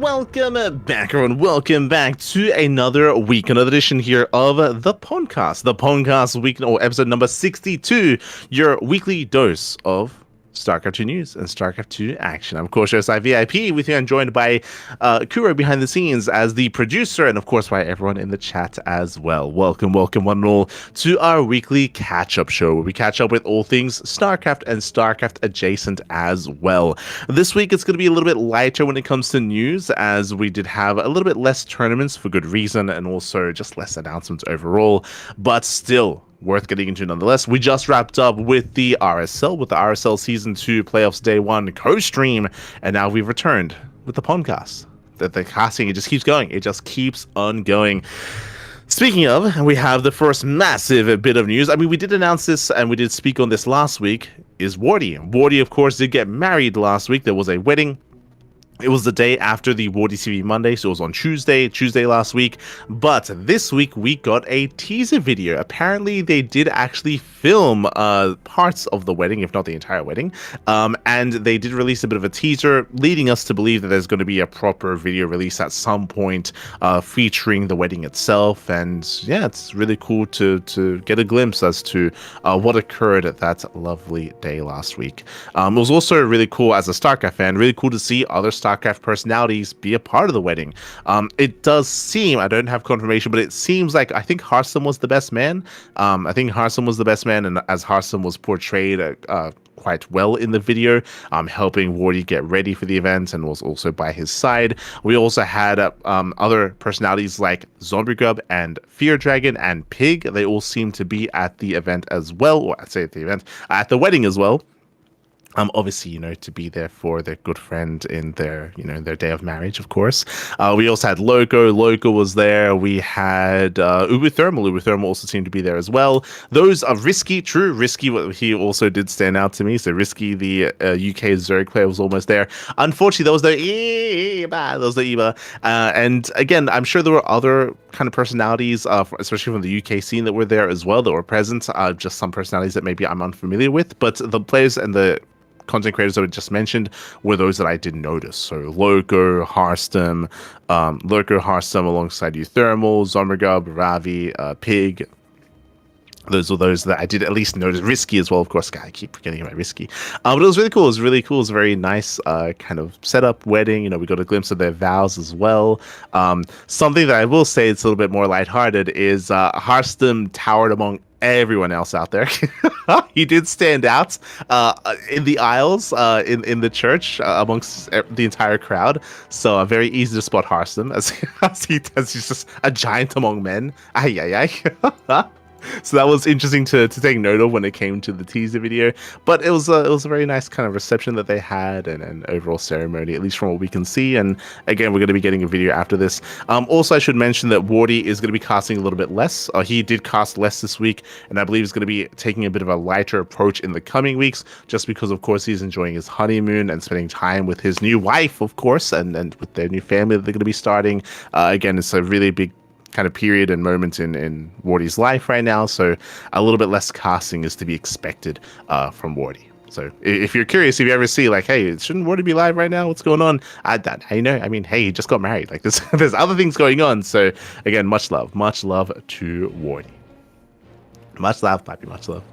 welcome back, everyone. Welcome back to another week, another edition here of the PondCast. The PondCast week, or episode number 62, your weekly dose of StarCraft 2 news and StarCraft 2 action. I'm, of course, your side VIP with you. I'm joined by Kuro behind the scenes as the producer, and of course by everyone in the chat as well. Welcome, one and all, to our weekly catch-up show, where we catch up with all things StarCraft and StarCraft adjacent as well. This week it's going to be a little bit lighter when it comes to news, as we did have a little bit less tournaments for good reason, and also just less announcements overall, but still worth getting into nonetheless. We just wrapped up with the RSL Season 2 Playoffs Day 1 co-stream, and now we've returned with the PondCast. The casting, it just keeps going. It just keeps on going. Speaking of, we have the first massive bit of news. I mean, we did announce this, and we did speak on this last week, is Wardy. Wardy, of course, did get married last week. There was a wedding. It was the day after the Wardy TV Monday, so it was on Tuesday last week. But this week, we got a teaser video. Apparently, they did actually film parts of the wedding, if not the entire wedding. And they did release a bit of a teaser, leading us to believe that there's going to be a proper video release at some point featuring the wedding itself. And yeah, it's really cool to get a glimpse as to what occurred at that lovely day last week. It was also really cool, as a StarCraft fan, really cool to see other StarCraft personalities be a part of the wedding. It does seem, I don't have confirmation, but it seems like, I think Hearthstone was the best man. And as Hearthstone was portrayed quite well in the video, helping Wardy get ready for the event, and was also by his side. We also had other personalities like Zombie Grub and Fear Dragon and Pig. They all seem to be at the event as well, or I'd say at the event, at the wedding as well. Obviously, to be there for their good friend in their, their day of marriage, of course. We also had Loco. Loco was there. We had Ubu Thermal. Ubu Thermal also seemed to be there as well. Those are Risky. True, Risky, he also did stand out to me. So Risky, the UK Zerg player, was almost there. Unfortunately, there was no Eva. And again, I'm sure there were other kind of personalities, especially from the UK scene, that were there as well, that were present. Just some personalities that maybe I'm unfamiliar with. But the players and the content creators that I just mentioned were those that I did notice. So Loco, Hearthstone alongside Euthermal, Zomergub, Ravi, Pig. Those were those that I did at least notice. Risky as well, of course. I keep forgetting about Risky. But it was really cool. It was really cool. It was a very nice kind of setup wedding. We got a glimpse of their vows as well. Something that I will say it's a little bit more lighthearted is Hearthstone towered among everyone else out there. He did stand out in the aisles in the church amongst the entire crowd. So very easy to spot Hearthstone as he's just a giant among men. So that was interesting to take note of when it came to the teaser video. But it was a very nice kind of reception that they had, and an overall ceremony, at least from what we can see. And again, we're going to be getting a video after this. Also, I should mention that Wardy is going to be casting a little bit less. He did cast less this week, and I believe he's going to be taking a bit of a lighter approach in the coming weeks, just because, of course, he's enjoying his honeymoon and spending time with his new wife, of course, and with their new family that they're going to be starting. Again, it's a really big kind of period and moment in Wardy's life right now, so a little bit less casting is to be expected from Wardy. So if you're curious, if you ever see like, hey, shouldn't Wardy be live right now? What's going on? Hey, he just got married. Like there's other things going on. So again, much love to Wardy. Much love, Pappy, much love.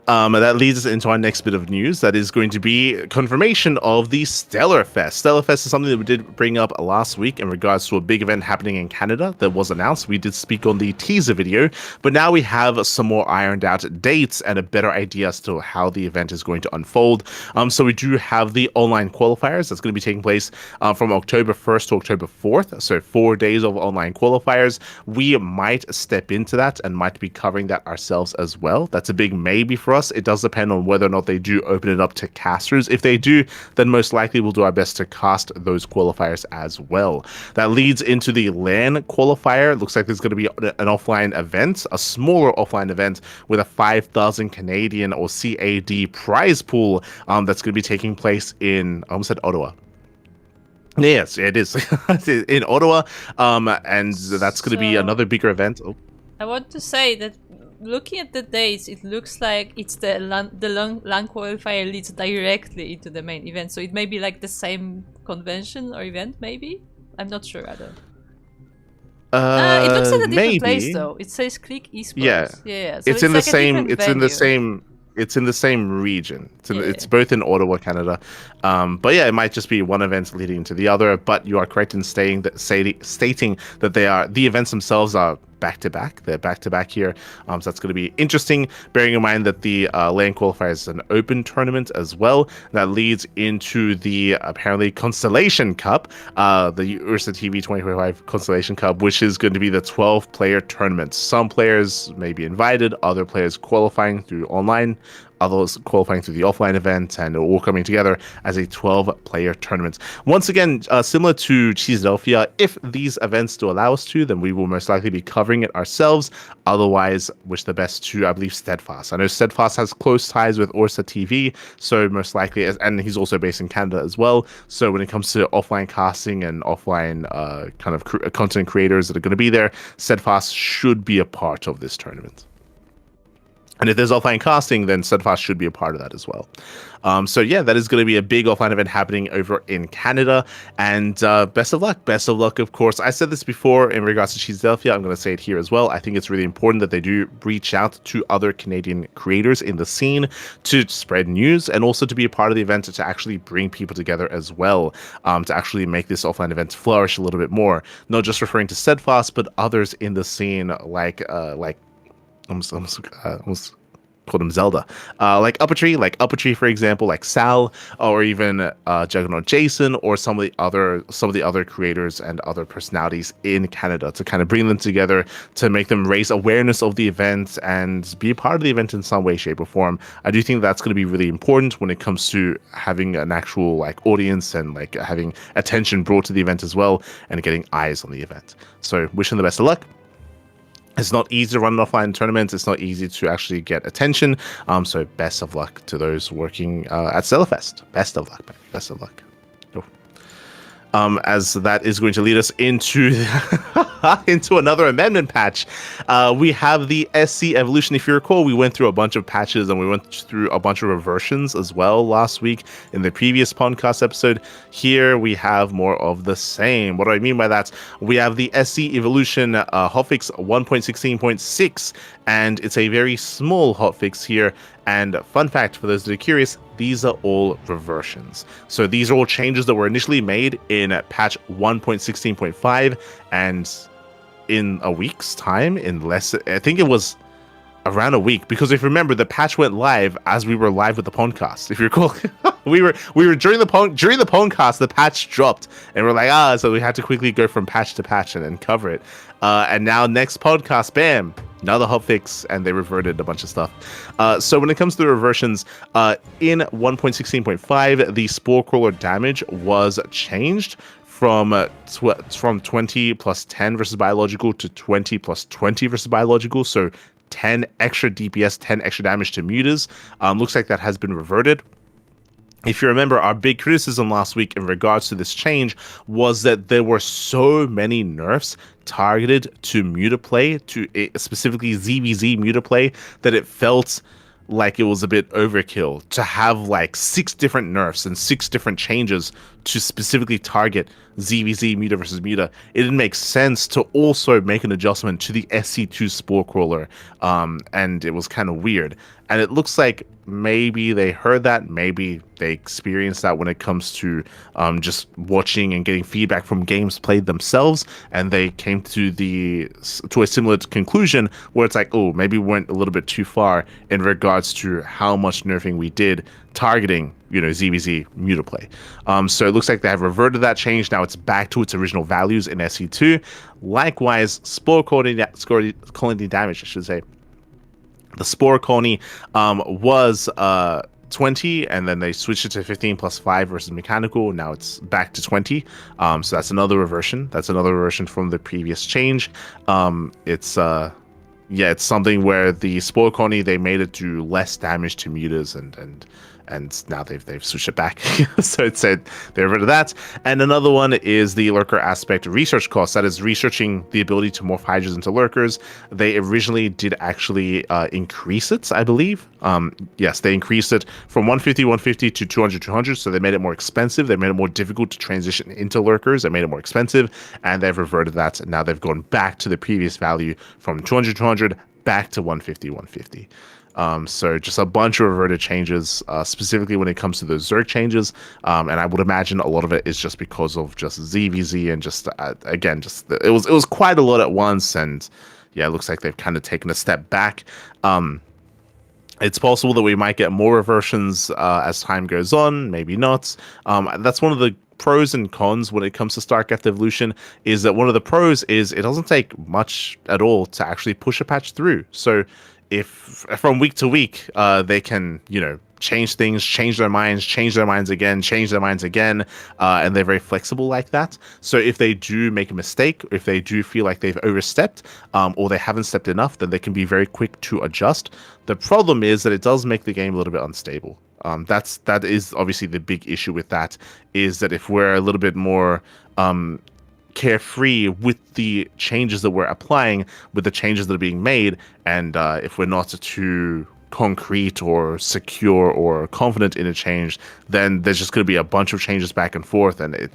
That leads us into our next bit of news. That is going to be confirmation of the Stellar Fest. Stellar Fest is something that we did bring up last week in regards to a big event happening in Canada that was announced. We did speak on the teaser video, but now we have some more ironed out dates and a better idea as to how the event is going to unfold. So we do have the online qualifiers that's going to be taking place from October 1st to October 4th. So 4 days of online qualifiers. We might step into that and might be covering that ourselves as well. That's a big maybe for us. It does depend on whether or not they do open it up to casters. If they do, then most likely we'll do our best to cast those qualifiers as well. That leads into the LAN qualifier. It looks like there's going to be an offline event, a smaller offline event with a 5,000 Canadian or CAD prize pool that's going to be taking place in, I almost said Ottawa. Yes, it is in Ottawa, and that's going to be another bigger event. I want to say that looking at the dates, it looks like it's the LAN qualifier leads directly into the main event. So it may be like the same convention or event, maybe? I'm not sure. I don't. It looks at a different place Maybe. though. It says Click Yeah. Esports. Yeah. So It's in the like a same. different It's in the venue. same. It's in the same region. Yeah. It's both in Ottawa, Canada. But yeah, it might just be one event leading into the other. But you are correct in stating that the events themselves are back to back. They're back to back here. So that's going to be interesting. Bearing in mind that the LAN qualifier is an open tournament as well. That leads into the apparently Constellation Cup, the Ursa TV 2025 Constellation Cup, which is going to be the 12-player tournament. Some players may be invited, other players qualifying through online, others qualifying through the offline event, and all coming together as a 12-player tournament. Once again, similar to Cheesedelphia, if these events do allow us to, then we will most likely be covering it ourselves. Otherwise, wish the best to, I believe, Steadfast. I know Steadfast has close ties with Ursa TV, so most likely, and he's also based in Canada as well. So when it comes to offline casting and offline kind of content creators that are going to be there, Steadfast should be a part of this tournament. And if there's offline casting, then Steadfast should be a part of that as well. So yeah, that is going to be a big offline event happening over in Canada. And best of luck. Best of luck, of course. I said this before in regards to Cheesedelphia. I'm going to say it here as well. I think it's really important that they do reach out to other Canadian creators in the scene to spread news and also to be a part of the event to actually bring people together as well, to actually make this offline event flourish a little bit more. Not just referring to Steadfast, but others in the scene like almost called him Zelda, like Upper Tree, for example, like Sal, or even Juggernaut Jason, or some of the other creators and other personalities in Canada, to kind of bring them together to make them raise awareness of the event and be a part of the event in some way, shape, or form. I do think that's going to be really important when it comes to having an actual like audience and like having attention brought to the event as well, and getting eyes on the event. So wishing the best of luck. It's not easy to run an offline tournament. It's not easy to actually get attention. So best of luck to those working at Stellarfest. Best of luck, man. Best of luck. As that is going to lead us into into another amendment patch. We have the SC Evolution. If you recall, we went through a bunch of patches and we went through a bunch of reversions as well last week in the previous podcast episode. Here we have more of the same. What do I mean by that? We have the SC Evolution hotfix 1.16.6, and it's a very small hotfix here. And fun fact for those that are curious, these are all reversions. So these are all changes that were initially made in patch 1.16.5, and in a week's time, I think it was around a week, because if you remember, the patch went live as we were live with the PondCast. If you recall, we were during the PondCast, the patch dropped, and we're like, so we had to quickly go from patch to patch and cover it. And now next podcast, bam, another hotfix, and they reverted a bunch of stuff. So when it comes to the reversions, in 1.16.5, the Spore Crawler damage was changed from 20 plus 10 versus biological to 20 plus 20 versus biological. So 10 extra DPS, 10 extra damage to mutas. Looks like that has been reverted. If you remember, our big criticism last week in regards to this change was that there were so many nerfs targeted to mutaplay, to specifically ZVZ mutaplay, that it felt like it was a bit overkill to have like 6 different nerfs and 6 different changes to specifically target ZVZ muta versus muta. It didn't make sense to also make an adjustment to the SC2 Spore Crawler, and it was kind of weird. And it looks like maybe they heard that, maybe they experienced that when it comes to just watching and getting feedback from games played themselves, and they came to a similar conclusion where it's like, oh, maybe we went a little bit too far in regards to how much nerfing we did targeting, ZVZ mutaplay. So it looks like they have reverted that change. Now it's back to its original values in SC2. Likewise, Spore Colony damage, I should say. The Spore Colony was 20, and then they switched it to 15 plus 5 versus mechanical. Now it's back to 20. So that's another reversion. That's another reversion from the previous change. It's something where the Spore Colony, they made it do less damage to mutas and and now they've switched it back. So it said they're rid of that. And another one is the lurker aspect research cost. That is researching the ability to morph hydras into lurkers. They originally did actually increase it, I believe. Yes, they increased it from 150 to 200. So they made it more expensive. They made it more difficult to transition into lurkers. They made it more expensive, and they've reverted that. And now they've gone back to the previous value from 200 back to 150. So just a bunch of reverted changes, specifically when it comes to those Zerg changes. And I would imagine a lot of it is just because of just ZVZ and just, again, just it was quite a lot at once. And yeah, it looks like they've kind of taken a step back. It's possible that we might get more reversions as time goes on, maybe not. That's one of the pros and cons when it comes to StarCraft Evolution, is that one of the pros is it doesn't take much at all to actually push a patch through. So if from week to week they can, change things, change their minds again, and they're very flexible like that. So if they do make a mistake, if they do feel like they've overstepped, or they haven't stepped enough, then they can be very quick to adjust. The problem is that it does make the game a little bit unstable. That is obviously the big issue with that, is that if we're a little bit more carefree with the changes that we're applying, with the changes that are being made, and if we're not too concrete or secure or confident in a change, then there's just going to be a bunch of changes back and forth, and it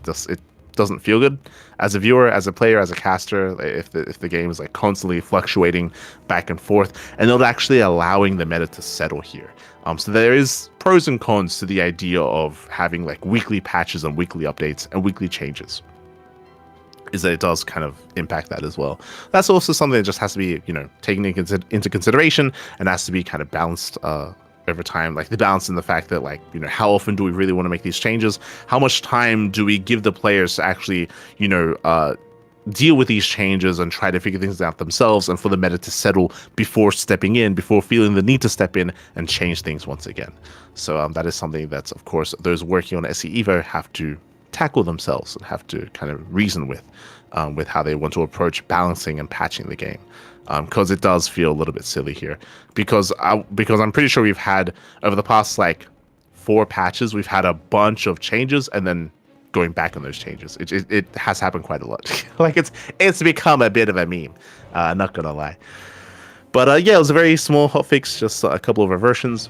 doesn't feel good as a viewer, as a player, as a caster, if the game is like constantly fluctuating back and forth, and not actually allowing the meta to settle here. So there is pros and cons to the idea of having like weekly patches and weekly updates and weekly changes, is that it does kind of impact that as well. That's also something that just has to be, taken into consideration, and has to be kind of balanced over time. Like the balance in the fact that, like, how often do we really want to make these changes? How much time do we give the players to actually, deal with these changes and try to figure things out themselves, and for the meta to settle before stepping in, before feeling the need to step in and change things once again. So that is something that's, of course, those working on SE Evo have to tackle themselves and have to kind of reason with how they want to approach balancing and patching the game, because it does feel a little bit silly here, because I'm pretty sure we've had, over the past like 4 patches, we've had a bunch of changes and then going back on those changes. It has happened quite a lot. Like it's become a bit of a meme, not gonna lie. But yeah, it was a very small hotfix, just a couple of reversions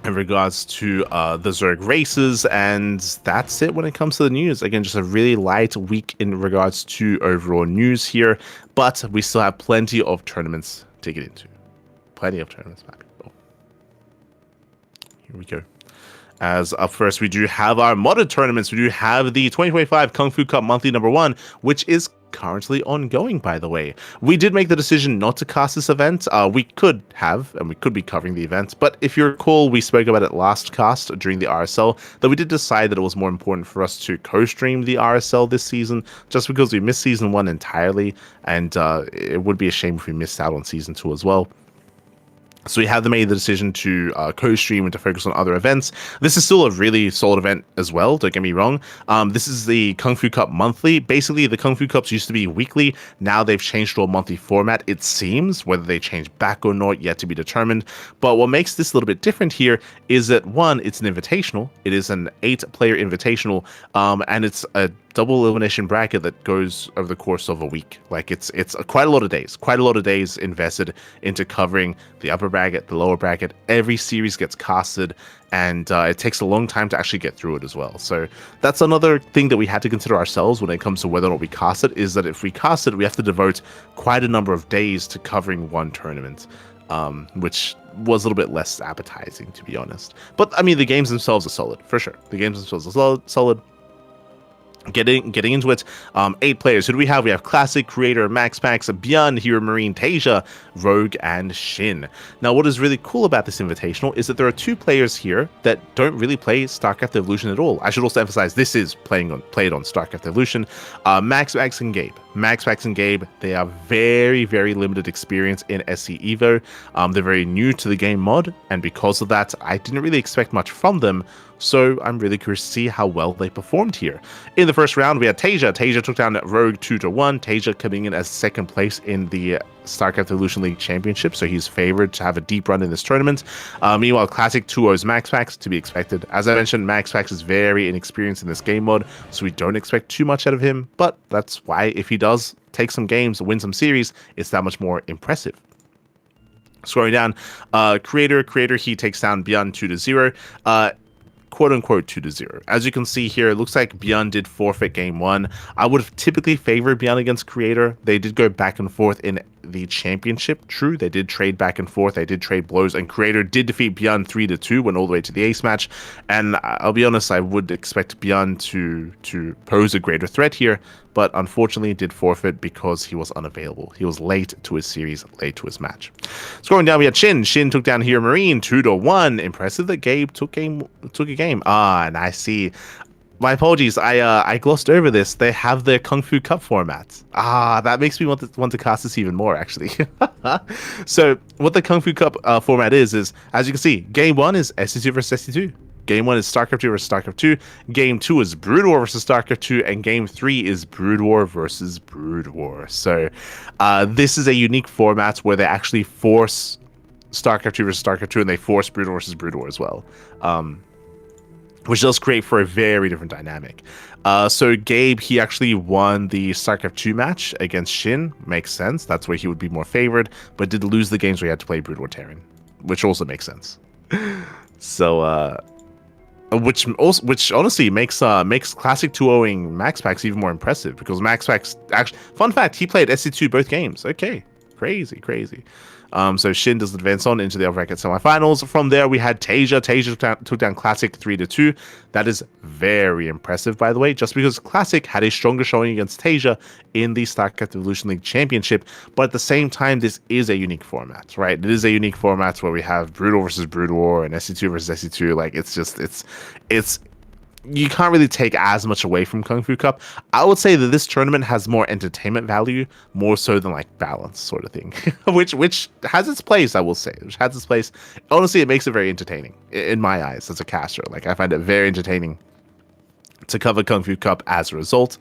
in regards to the Zerg races, and that's it when it comes to the news. Again, just a really light week in regards to overall news here, but we still have plenty of tournaments to get into. Plenty of tournaments, my people. Here we go. As up first, we do have our modded tournaments. We do have the 2025 Kung Fu Cup Monthly number 1, which is currently ongoing, by the way. We did make the decision not to cast this event. We could have, and we could be covering the event, but if you recall, we spoke about it last cast during the RSL, that we did decide that it was more important for us to co-stream the RSL this season, just because we missed Season 1 entirely, and it would be a shame if we missed out on Season 2 as well. So we have made the decision to co-stream and to focus on other events. This is still a really solid event as well, don't get me wrong. This is the Kung Fu Cup Monthly. Basically, the Kung Fu Cups used to be weekly. Now they've changed to a monthly format, it seems. Whether they change back or not, yet to be determined. But what makes this a little bit different here is that, one, it's an invitational. It is an 8-player invitational, and it's a double elimination bracket that goes over the course of a week. Like it's quite a lot of days invested into covering the upper bracket, the lower bracket. Every series gets casted, and it takes a long time to actually get through it as well. So that's another thing that we had to consider ourselves when it comes to whether or not we cast it, is that if we cast it, we have to devote quite a number of days to covering one tournament, which was a little bit less appetizing, to be honest. But I mean, the games themselves are solid, for sure. The games themselves are solid. Getting into it, 8 players. Who do we have? We have Classic, Creator, Max, Beyond, Hero Marine, Tasia, Rogue, and Shin. Now, what is really cool about this invitational is that there are 2 players here that don't really play StarCraft Evolution at all. I should also emphasize this is played on StarCraft Evolution. Max, and Gabe. Max, and Gabe, they have very, very limited experience in SE Evo. They're very new to the game mod, and because of that, I didn't really expect much from them. So I'm really curious to see how well they performed here. In the first round, we had Tasia. Tasia took down Rogue 2-1. Tasia coming in as second place in the StarCraft Evolution League Championship, so he's favored to have a deep run in this tournament. Meanwhile, Classic 2-0's MaxPax, to be expected. As I mentioned, MaxPax is very inexperienced in this game mode, so we don't expect too much out of him, but that's why if he does take some games, win some series, it's that much more impressive. Scrolling down, Creator, he takes down Beyond 2-0. Quote unquote 2-0. As you can see here, it looks like Beyond did forfeit game 1. I would have typically favored Beyond against Creator. They did go back and forth in the championship. True, they did trade back and forth. They did trade blows, and Creator did defeat Beyond 3-2, went all the way to the ace match. And I'll be honest, I would expect Beyond to pose a greater threat here, but unfortunately did forfeit because he was unavailable. He was late to his series, late to his match. Scrolling down, we had Shin. Shin took down Hero Marine 2-1. Impressive that Gabe took a game. And I see. My apologies. I glossed over this. They have their Kung Fu Cup format. That makes me want to cast this even more, actually. So what the Kung Fu Cup format is as you can see, game 1 is SC2 versus SC2. Game 1 is StarCraft 2 versus StarCraft 2. Game 2 is Brood War versus StarCraft 2. And Game 3 is Brood War versus Brood War. So this is a unique format where they actually force StarCraft 2 versus StarCraft 2, and they force Brood War versus Brood War as well. Which does create for a very different dynamic. So Gabe, he actually won the StarCraft 2 match against Shin. Makes sense. That's where he would be more favored, but did lose the games where he had to play Brood War Terran, which also makes sense. So, which honestly makes Classic 2-0ing MaxPax even more impressive, because MaxPax actually, fun fact, he played SC2 both games. Okay, crazy. So Shin does advance on into the upper bracket semifinals. From there, we had Tasia. Tasia took down Classic 3-2. That is very impressive, by the way, just because Classic had a stronger showing against Tasia in the StarCraft Evolution League Championship. But at the same time, this is a unique format, right? It is a unique format where we have Brood War versus Brood War and SC2 versus SC2. Like, it's you can't really take as much away from Kung Fu Cup. I would say that this tournament has more entertainment value, more so than like balance sort of thing, which has its place, I will say. Which has its place. Honestly, it makes it very entertaining in my eyes as a caster. Like, I find it very entertaining to cover Kung Fu Cup as a result.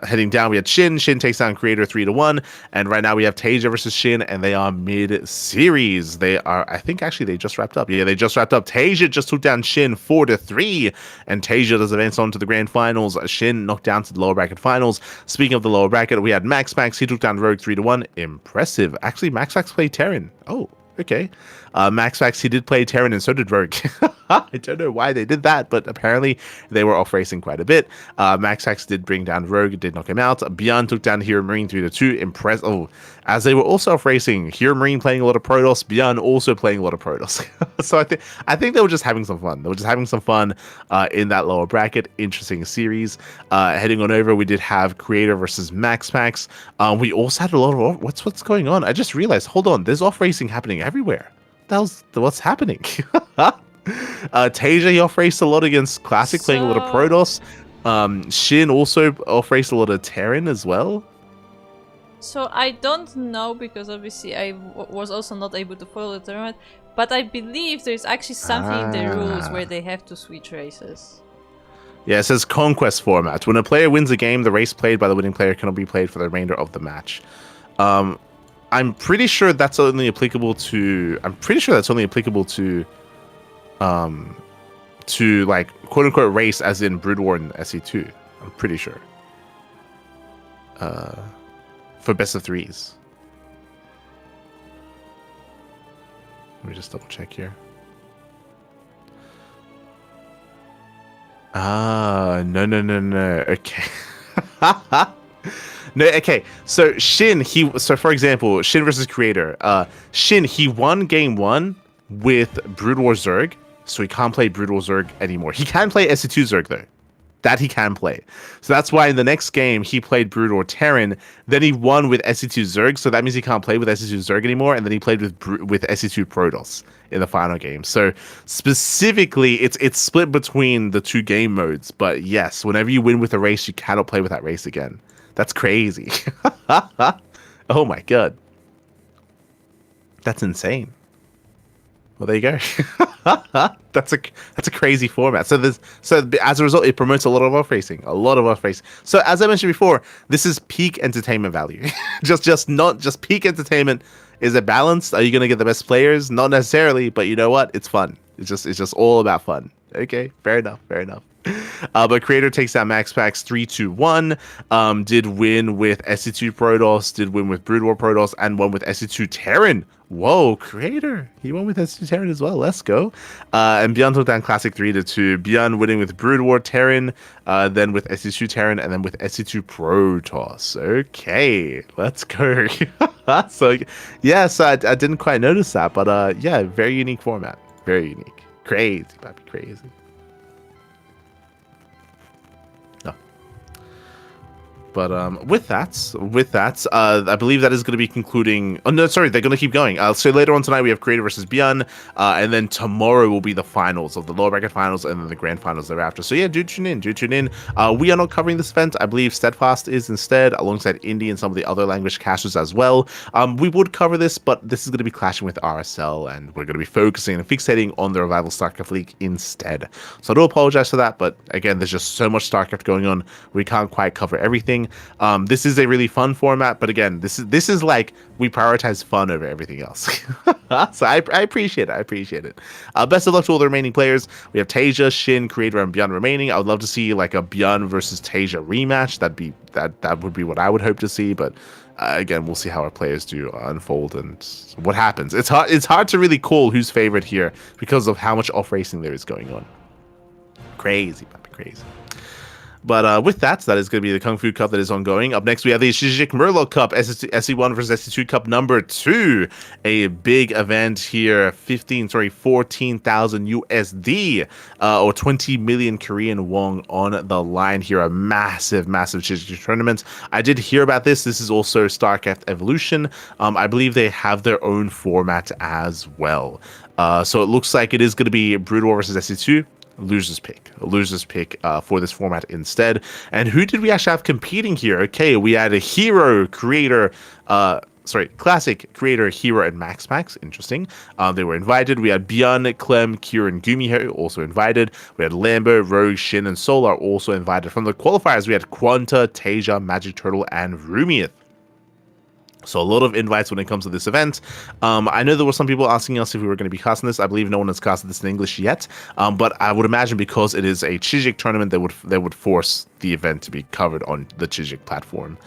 Heading down, we had Shin. Shin takes down Creator 3-1, and right now we have Tasia versus Shin, and they are mid-series. They are, I think, actually they just wrapped up. Yeah, they just wrapped up. Tasia just took down Shin 4-3, and Tasia does advance on to the grand finals. Shin knocked down to the lower bracket finals. Speaking of the lower bracket, we had MaxPax. He took down Rogue 3-1. Impressive. Actually, MaxPax played Terran. Oh, okay. MaxPax, he did play Terran, and so did Rogue. I don't know why they did that, but apparently they were off racing quite a bit. MaxPax did bring down Rogue, did knock him out. Beyond took down Hero Marine 3-2. As they were also off racing, Hero Marine playing a lot of Protoss, Beyond also playing a lot of Protoss. So I think they were just having some fun. They were just having some fun in that lower bracket. Interesting series. Heading on over, we did have Creator versus MaxPax. We also had a lot of what's going on. I just realized. Hold on, there's off racing happening everywhere. What's happening? Tasia, he off-raced a lot against Classic, playing a lot of Protoss. Shin also off-raced a lot of Terran as well. So I don't know, because obviously I was also not able to follow the tournament, but I believe there's actually something in the rules where they have to switch races. Yeah, it says Conquest format. When a player wins a game, the race played by the winning player cannot be played for the remainder of the match. I'm pretty sure that's only applicable to like quote unquote race, as in Brood War and SE2. I'm pretty sure. For best of threes. Let me just double check here. No. Okay. No, okay. So Shin, for example, Shin versus Creator. Shin, he won game 1 with Brood War Zerg, so he can't play Brood War Zerg anymore. He can play SC2 Zerg though. That he can play. So that's why in the next game he played Brood War Terran. Then he won with SC2 Zerg, so that means he can't play with SC2 Zerg anymore. And then he played with SC2 Protoss in the final game. So specifically, it's split between the two game modes. But yes, whenever you win with a race, you cannot play with that race again. That's crazy. Oh my god. That's insane. Well, there you go. That's a crazy format. So as a result, it promotes a lot of off racing, So as I mentioned before, this is peak entertainment value. Not just peak entertainment. Is it balanced? Are you gonna get the best players? Not necessarily, but you know what? It's fun. It's just all about fun. Okay, fair enough. But Creator takes out Max Pax 3-2-1. Did win with SC2 Protoss, did win with Brood War Protoss, and won with SC2 Terran. Whoa, Creator. He won with SC2 Terran as well. Let's go. And Bjorn took down Classic 3-2. Bjorn winning with Brood War Terran, then with SC2 Terran, and then with SC2 Protoss. Okay, let's go. So, yes, I didn't quite notice that, but yeah, very unique format. Very unique. Crazy, papi, crazy. But with that, I believe that is going to be concluding. Oh no, sorry, they're going to keep going. So later on tonight we have Creator versus Bjorn, and then tomorrow will be the finals of the lower bracket finals, and then the grand finals thereafter. So yeah, do tune in. We are not covering this event. I believe Steadfast is instead, alongside Indie and some of the other language casters as well. We would cover this, but this is going to be clashing with RSL, and we're going to be focusing and fixating on the Revival StarCraft League instead. So I do apologize for that, but again, there's just so much StarCraft going on. We can't quite cover everything. This is a really fun format, but again, this is like we prioritize fun over everything else. So I appreciate it. Best of luck to all the remaining players. We have Tasia, Shin, Creator, and Bjorn remaining. I would love to see like a Bjorn versus Tasia rematch. That would be what I would hope to see, but again, we'll see how our players do unfold and what happens. It's hard to really call who's favorite here because of how much off racing there is going on. Crazy, papi, crazy. But with that is going to be the Kung Fu Cup that is ongoing. Up next, we have the Shijik Murloc Cup, SC1 versus SC2 Cup number 2. A big event here, 14,000 USD, or 20 million Korean won on the line here. A massive Shijik tournament. I did hear about this. This is also StarCraft Evolution. I believe they have their own format as well. So it looks like it is going to be Brood War versus SC2. Losers pick for this format instead. And who did we actually have competing here? Okay, we had a hero creator, classic creator, hero, and Max. Interesting. They were invited. We had Bjorn, Clem, Kieran, Gumiho also invited. We had Lambo, Rogue, Shin, and Solar also invited. From the qualifiers, we had Quanta, Tasia, Magic Turtle, and Rumieth. So a lot of invites when it comes to this event. I know there were some people asking us if we were going to be casting this. I believe no one has casted this in English yet. But I would imagine because it is a Chijik tournament, they would force the event to be covered on the Chijik platform.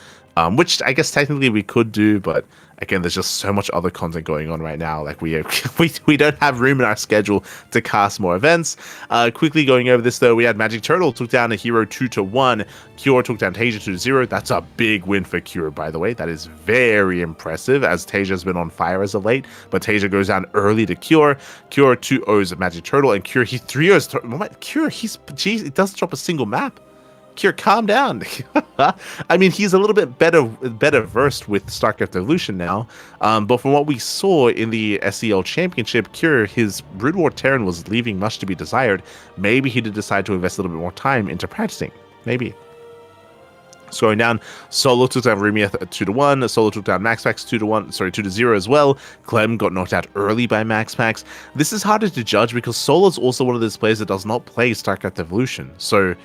Which I guess technically we could do, but again, there's just so much other content going on right now. Like we don't have room in our schedule to cast more events. Quickly going over this though, we had Magic Turtle took down a hero 2-1. Cure took down Tasia 2-0. That's a big win for Cure, by the way. That is very impressive, as Tasia's been on fire as of late. But Tasia goes down early to Cure. Cure 2-0s Magic Turtle, and Cure he 3-0s. Cure, it doesn't drop a single map. Cure, calm down. I mean, he's a little bit better versed with StarCraft Evolution now. But from what we saw in the SEL Championship, Cure, his Brood War Terran was leaving much to be desired. Maybe he did decide to invest a little bit more time into practicing. Maybe. Going down, Solo took down Rumieth 2-1. Solo took down Max 2-0 as well. Clem got knocked out early by Max. This is harder to judge because Solo's also one of those players that does not play StarCraft Evolution. So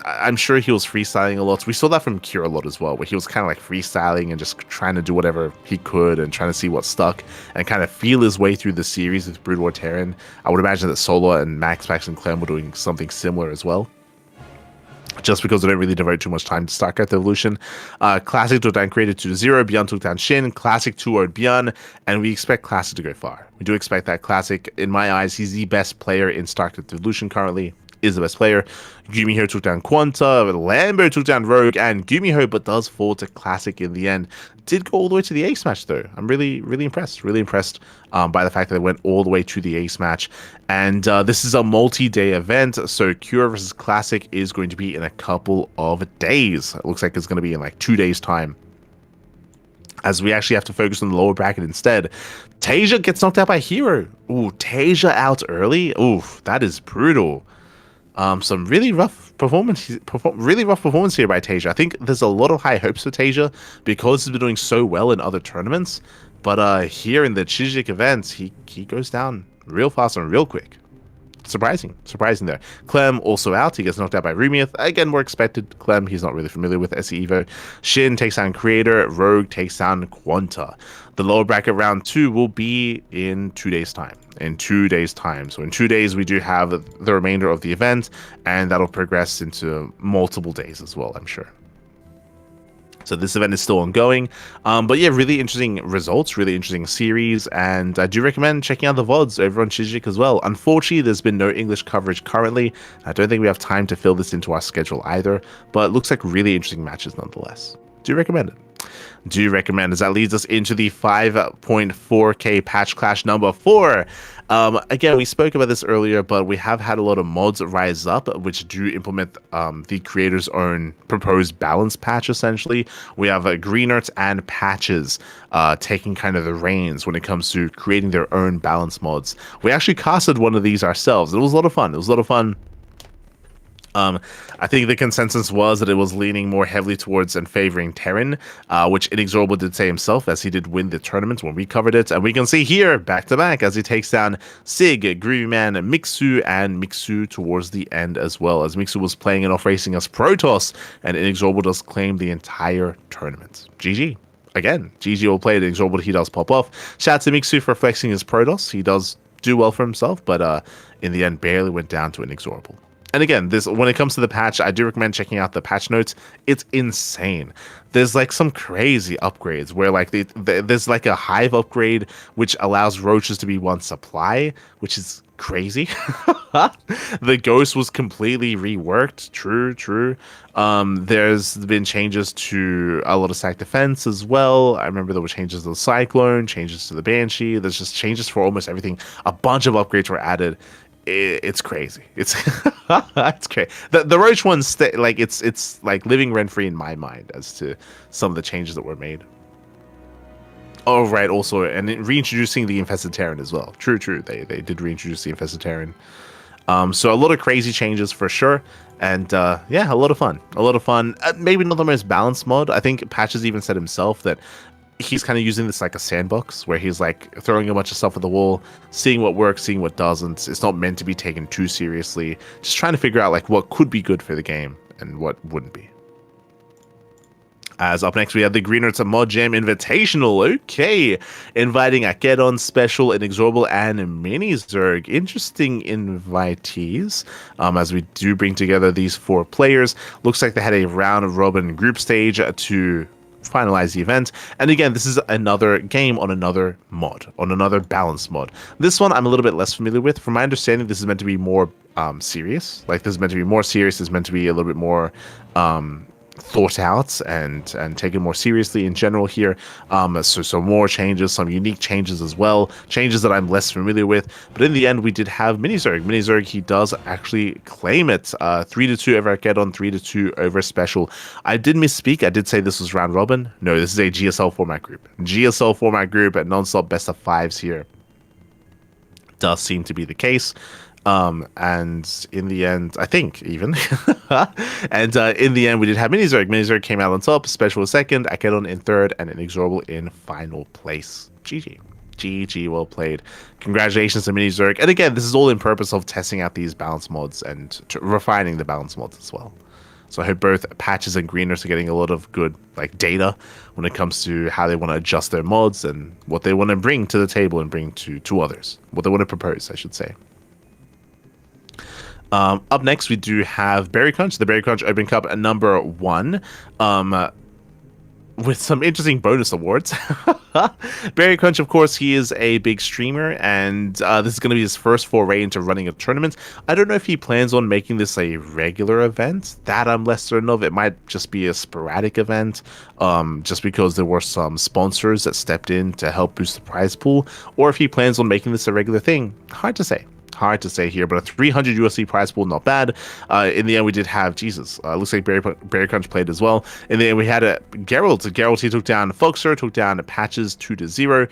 I'm sure he was freestyling a lot. We saw that from Cure a lot as well, where he was kind of like freestyling and just trying to do whatever he could and trying to see what stuck and kind of feel his way through the series with Brood War Terran. I would imagine that Solo and Max and Clem were doing something similar as well, just because they don't really devote too much time to StarCraft Evolution. Classic took down Creator 2-0. Bjorn took down Shin. Classic 2-0'd Bjorn, and we expect Classic to go far. We do expect that. Classic, in my eyes, he's the best player in StarCraft Evolution currently. Is the best player. Gumiho took down Quanta, Lambo took down Rogue, and Gumiho, but does fall to Classic in the end. Did go all the way to the ace match though. I'm really impressed. Really impressed by the fact that they went all the way to the ace match. And this is a multi-day event, so Cure versus Classic is going to be in a couple of days. It looks like it's going to be in like 2 days' time, as we actually have to focus on the lower bracket instead. Tasia gets knocked out by Hero. Ooh, Tasia out early. Ooh, that is brutal. Some really rough performance here by Tasia. I think there's a lot of high hopes for Tasia because he's been doing so well in other tournaments. But here in the Chijik events, he goes down real fast and real quick. Surprising there. Clem also out. He gets knocked out by Rumiath. Again, more expected. Clem, he's not really familiar with SE Evo. Shin takes down Creator. Rogue takes down Quanta. The lower bracket round 2 will be in 2 days' time. So in 2 days, we do have the remainder of the event, and that'll progress into multiple days as well, I'm sure. So this event is still ongoing. But yeah, really interesting results, really interesting series, and I do recommend checking out the VODs over on Shijik as well. Unfortunately, there's been no English coverage currently. I don't think we have time to fill this into our schedule either, but it looks like really interesting matches nonetheless. Do recommend it. As that leads us into the 5.4K patch clash number 4. Again, we spoke about this earlier, but we have had a lot of mods rise up which do implement the creator's own proposed balance patch. Essentially, we have Greenert and Patches taking kind of the reins when it comes to creating their own balance mods. We actually casted one of these ourselves. It was a lot of fun. I think the consensus was that it was leaning more heavily towards and favoring Terran, which Inexorable did say himself, as he did win the tournament when we covered it. And we can see here, back to back, as he takes down Sig, Groovy Man, Mixu, and Mixu towards the end as well, as Mixu was playing it off racing as Protoss, and Inexorable does claim the entire tournament. GG. Again, GG will play it. Inexorable, he does pop off. Shout out to Mixu for flexing his Protoss. He does do well for himself, but in the end, barely went down to Inexorable. And again, when it comes to the patch, I do recommend checking out the patch notes. It's insane. There's like some crazy upgrades where like there's like a hive upgrade which allows roaches to be one supply, which is crazy. The ghost was completely reworked. True. There's been changes to a lot of sack defense as well. I remember there were changes to the Cyclone, changes to the Banshee. There's just changes for almost everything. A bunch of upgrades were added. It's crazy. It's it's crazy. The roach one's like it's like living rent free in my mind as to some of the changes that were made. Oh right, also and reintroducing the infested Terran as well. True. They did reintroduce the infested Terran. So a lot of crazy changes for sure, and yeah, a lot of fun. Maybe not the most balanced mod. I think Patches even said himself that he's kind of using this like a sandbox where he's like throwing a bunch of stuff at the wall, seeing what works, seeing what doesn't. It's not meant to be taken too seriously. Just trying to figure out like what could be good for the game and what wouldn't be. As up next, we have the Greener's Mod Jam Invitational. Okay, inviting Akedon, Special, Inexorable, and Mini Zerg. Interesting invitees. As we do bring together these 4 players. Looks like they had a round robin group stage to finalize the event. And again, this is another game on another mod, on another balance mod. This one I'm a little bit less familiar with. From my understanding, this is meant to be more serious. Like this is meant to be more serious. It's meant to be a little bit more thought out and taken more seriously in general here. So more changes, some unique changes as well, changes that I'm less familiar with. But in the end, we did have Mini Zerg. He does actually claim it. 3-2 over Arkedon, 3-2 over Special. I did misspeak. I did say this was round robin. No, this is a GSL format group. At non-stop best of 5s here. Does seem to be the case. And in the end, I think even, and in the end, we did have Mini Zerg. Mini Zerg came out on top, Special was second, Akedon in third, and Inexorable in final place. GG, well played. Congratulations to Mini Zerg. And again, this is all in purpose of testing out these balance mods and refining the balance mods as well. So I hope both Patches and Greeners are getting a lot of good like data when it comes to how they want to adjust their mods and what they want to bring to the table and bring to others. What they want to propose, I should say. Up next, we do have Berry Crunch, the Berry Crunch Open Cup number 1, with some interesting bonus awards. Berry Crunch, of course, he is a big streamer, and this is going to be his first foray into running a tournament. I don't know if he plans on making this a regular event. That I'm less certain of. It might just be a sporadic event, just because there were some sponsors that stepped in to help boost the prize pool, or if he plans on making this a regular thing. Hard to say here, but a 300 USD prize pool, not bad. In the end, we did have looks like Berry Crunch played as well. In the end, we had Geralt. He took down Foxer, took down Patches 2-0,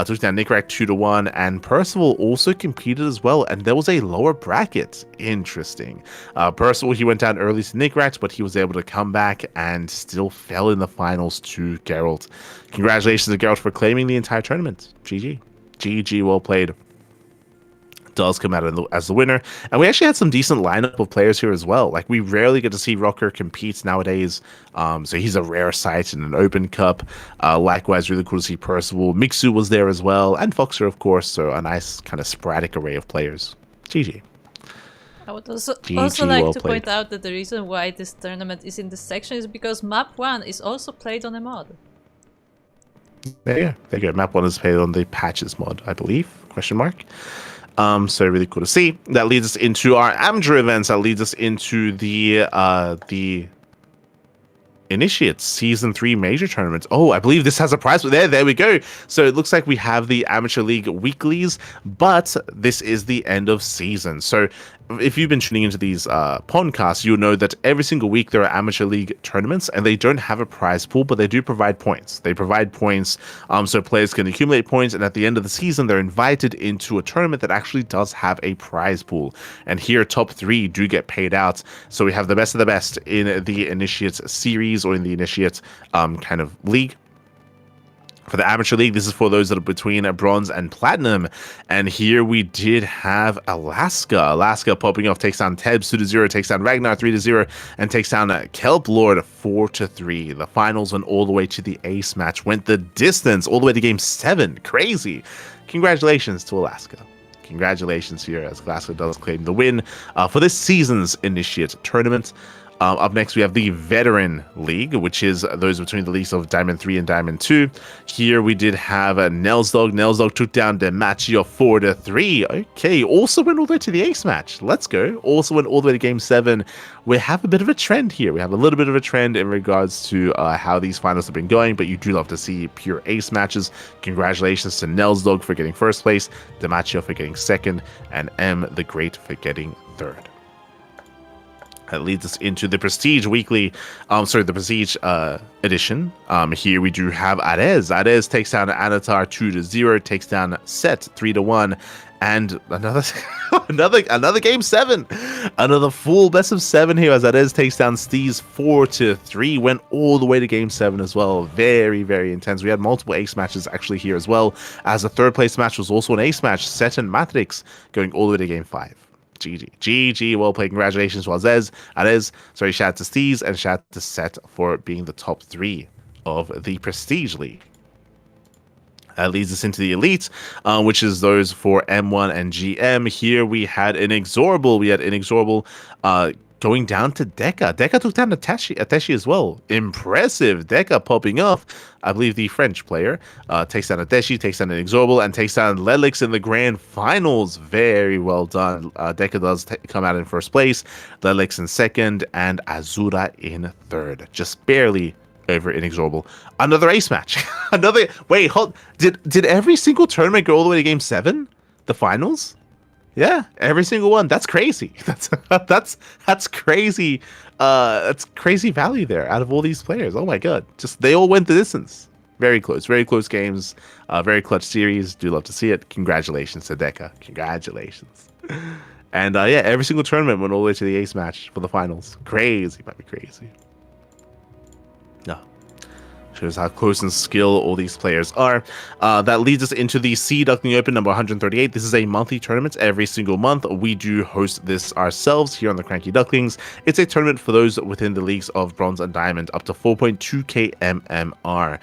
took down Nickrak 2-1, and Percival also competed as well. And there was a lower bracket. Interesting. Percival, he went down early to Nickrak, but he was able to come back and still fell in the finals to Geralt. Congratulations to Geralt for claiming the entire tournament. GG, well played. does come out as the winner. And we actually had some decent lineup of players here as well. Like, we rarely get to see Rocker compete nowadays. So he's a rare sight in an open cup. Likewise, really cool to see Percival. Mixu was there as well, and Foxer, of course. So a nice kind of sporadic array of players. GG. I would also GG, like well to played. point out that the reason why this tournament is in this section is because map 1 is also played on a mod. There you go. Map 1 is played on the patches mod, I believe. Question mark. So really cool to see. That leads us into our amateur events. That leads us into the Initiates Season 3 major tournaments. Oh, I believe this has a prize. There we go. So it looks like we have the Amateur League weeklies, but this is the end of season. So if you've been tuning into these podcasts, you'll know that every single week there are Amateur League tournaments, and they don't have a prize pool, but they do provide points. They provide points so players can accumulate points, and at the end of the season, they're invited into a tournament that actually does have a prize pool. And here, top 3 do get paid out. So we have the best of the best in the Initiates series, or in the Initiates kind of league. For the Amateur League, this is for those that are between Bronze and Platinum. And here we did have Alaska. Alaska popping off, takes down Tebs 2-0, takes down Ragnar 3-0, and takes down Kelp Lord 4-3. The finals went all the way to the ace match, went the distance all the way to game 7. Crazy. Congratulations to Alaska. Congratulations here, as Alaska does claim the win for this season's Initiate tournament. Up next, we have the Veteran League, which is those between the leagues of Diamond 3 and Diamond 2. Here we did have Nelsdog. Nelsdog took down Demaccio 4-3. Okay, also went all the way to the ace match. Let's go. Also went all the way to game 7. We have a bit of a trend here. We have a little bit of a trend in regards to how these finals have been going, but you do love to see pure ace matches. Congratulations to Nelsdog for getting first place, Demaccio for getting second, and M the Great for getting third. That leads us into the Prestige Weekly, the Prestige edition. Here we do have Arez. Arez takes down Anatar 2-0, takes down Set 3-1, and another game 7. Another full best of 7 here as Arez takes down Steez 4-3. Went all the way to game 7 as well. Very, very intense. We had multiple ace matches actually here as well, as the third place match was also an ace match. Set and Matrix going all the way to game 5. GG, well played. Congratulations to Arez. Sorry, shout out to Steez and shout out to Set for being the top 3 of the Prestige League. That leads us into the Elite, which is those for M1 and GM. Here we had Inexorable. Going down to Deka. Deka took down Ateshi as well. Impressive. Deka popping off. I believe the French player takes down Ateshi, takes down Inexorable, and takes down Lelix in the grand finals. Very well done. Deka does come out in first place, Lelix in second, and Azura in third. Just barely over Inexorable. Another ace match. Did every single tournament go all the way to game 7? The finals? Yeah, every single one. That's crazy. That's crazy. That's crazy value there out of all these players. Oh my god. Just they all went the distance. Very close games. Very clutch series. Do love to see it. Congratulations to Deka. Congratulations. And every single tournament went all the way to the ace match for the finals. Crazy, might be crazy. No. Shows how close in skill all these players are. That leads us into the Sea Duckling Open number 138. This is a monthly tournament. Every single month, we do host this ourselves here on the CranKy Ducklings. It's a tournament for those within the leagues of Bronze and Diamond, up to 4.2k MMR.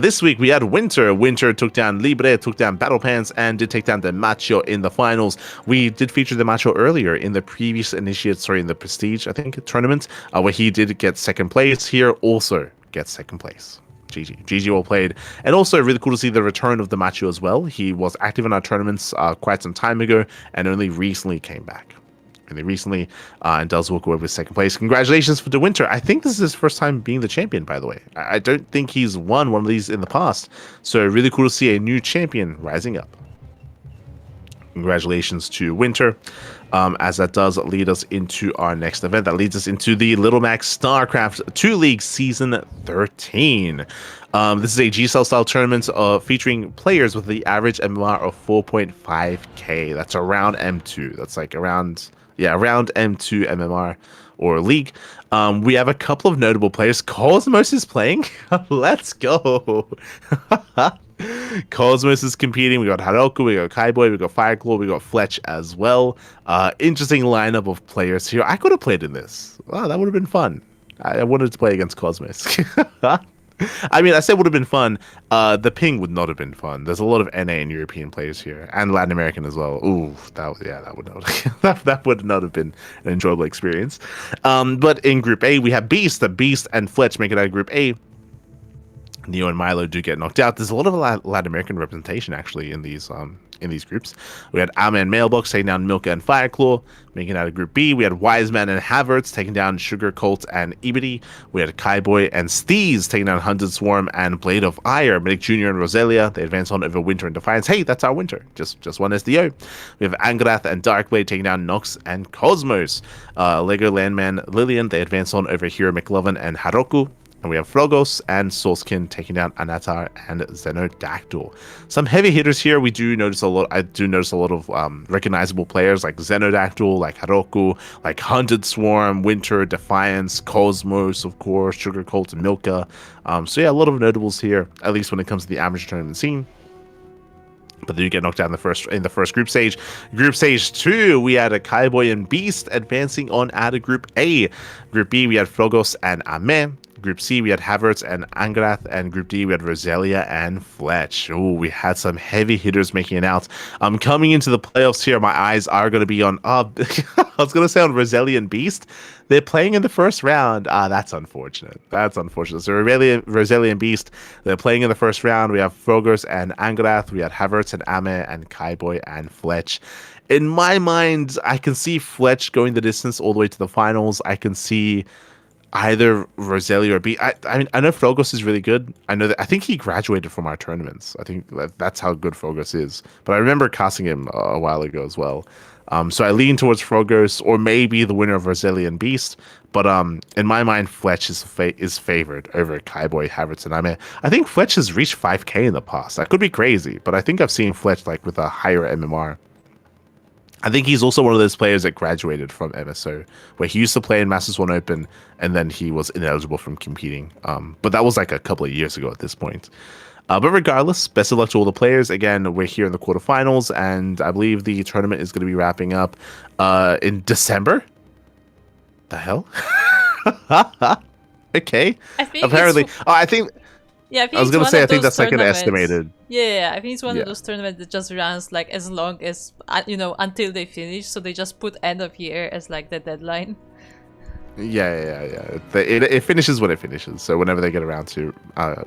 This week, we had Winter. Winter took down Libre, took down Battle Pants, and did take down the Macho in the finals. We did feature the Macho earlier in the previous in the Prestige, I think, tournament, where he did get second place. Here also gets second place. GG well played. And also really cool to see the return of the Macho as well. He was active in our tournaments quite some time ago and only recently came back. And does walk away with second place. Congratulations for De Winter. I think this is his first time being the champion, by the way. I don't think he's won one of these in the past. So really cool to see a new champion rising up. Congratulations to Winter, as that does lead us into our next event. That leads us into the Little Max StarCraft 2 League Season 13. This is a G-Cell style tournament featuring players with the average MMR of 4.5k. That's around M2. That's like around M2 MMR or league. We have a couple of notable players. Cosmos is playing. Let's go. Cosmos is competing. We got Haroku, we got Kaiboy, we got Fireclaw, we got Fletch as well. Interesting lineup of players here. I could have played in this. Oh, that would have been fun. I wanted to play against Cosmos. I mean, I said would have been fun. The ping would not have been fun. There's a lot of NA and European players here, and Latin American as well. Ooh, that would not that would not have been an enjoyable experience. But in Group A, we have Beast and Fletch make it out of Group A. Neo and Milo do get knocked out. There's a lot of Latin American representation actually in these groups. We had Alma and Mailbox taking down Milka and Fireclaw, making it out of Group B. We had Wiseman and Havertz taking down Sugar Colt and Ibidi. We had Kaiboy and Steez taking down Hunted Swarm and Blade of Ire. Medic Jr. and Roselia, they advance on over Winter and Defiance. Hey, that's our Winter. Just one SDO. We have Angrath and Darkblade taking down Nox and Cosmos. Lego Landman Lillian, they advance on over Hero McLovin and Haroku. And we have Frogos and Soulskin taking down Anatar and Xenodactyl. Some heavy hitters here. We do notice a lot. I do notice a lot of recognizable players like Xenodactyl, like Haroku, like Hunted Swarm, Winter, Defiance, Cosmos, of course, Sugar Colt, and Milka. So yeah, a lot of notables here, at least when it comes to the amateur tournament scene. But then you get knocked out in the first group stage. Group stage 2, we had a Kaiboy and Beast advancing on out of Group A. Group B, we had Frogos and Ame. Group C, we had Havertz and Angrath, and Group D, we had Roselia and Fletch. Oh, we had some heavy hitters making it out. Coming into the playoffs here, my eyes are going to be on, I was going to say on Roselia and Beast. They're playing in the first round. That's unfortunate. That's unfortunate. So Roselia and Beast, they're playing in the first round. We have Frogers and Angrath. We had Havertz and Ame and Kaiboy and Fletch. In my mind, I can see Fletch going the distance all the way to the finals. I can see either Roselia or B. I mean, I know Frogos is really good. I think he graduated from our tournaments. I think that's how good Frogos is. But I remember casting him a while ago as well. So I lean towards Frogos or maybe the winner of Roselia and Beast. But in my mind, Fletch is favored over Kaiboy, Havertz, and Ame. I think Fletch has reached 5K in the past. I could be crazy, but I think I've seen Fletch like with a higher MMR. I think he's also one of those players that graduated from MSO, where he used to play in Masters 1 Open, and then he was ineligible from competing. But that was like a couple of years ago at this point. But regardless, best of luck to all the players. Again, we're here in the quarterfinals, and I believe the tournament is going to be wrapping up in December. The hell? Okay. Apparently, I think. Yeah, I was gonna say I think that's like an estimated. Yeah, I think it's one of those tournaments that just runs like as long as until they finish. So they just put end of year as like the deadline. Yeah. It finishes when it finishes. So whenever they get around to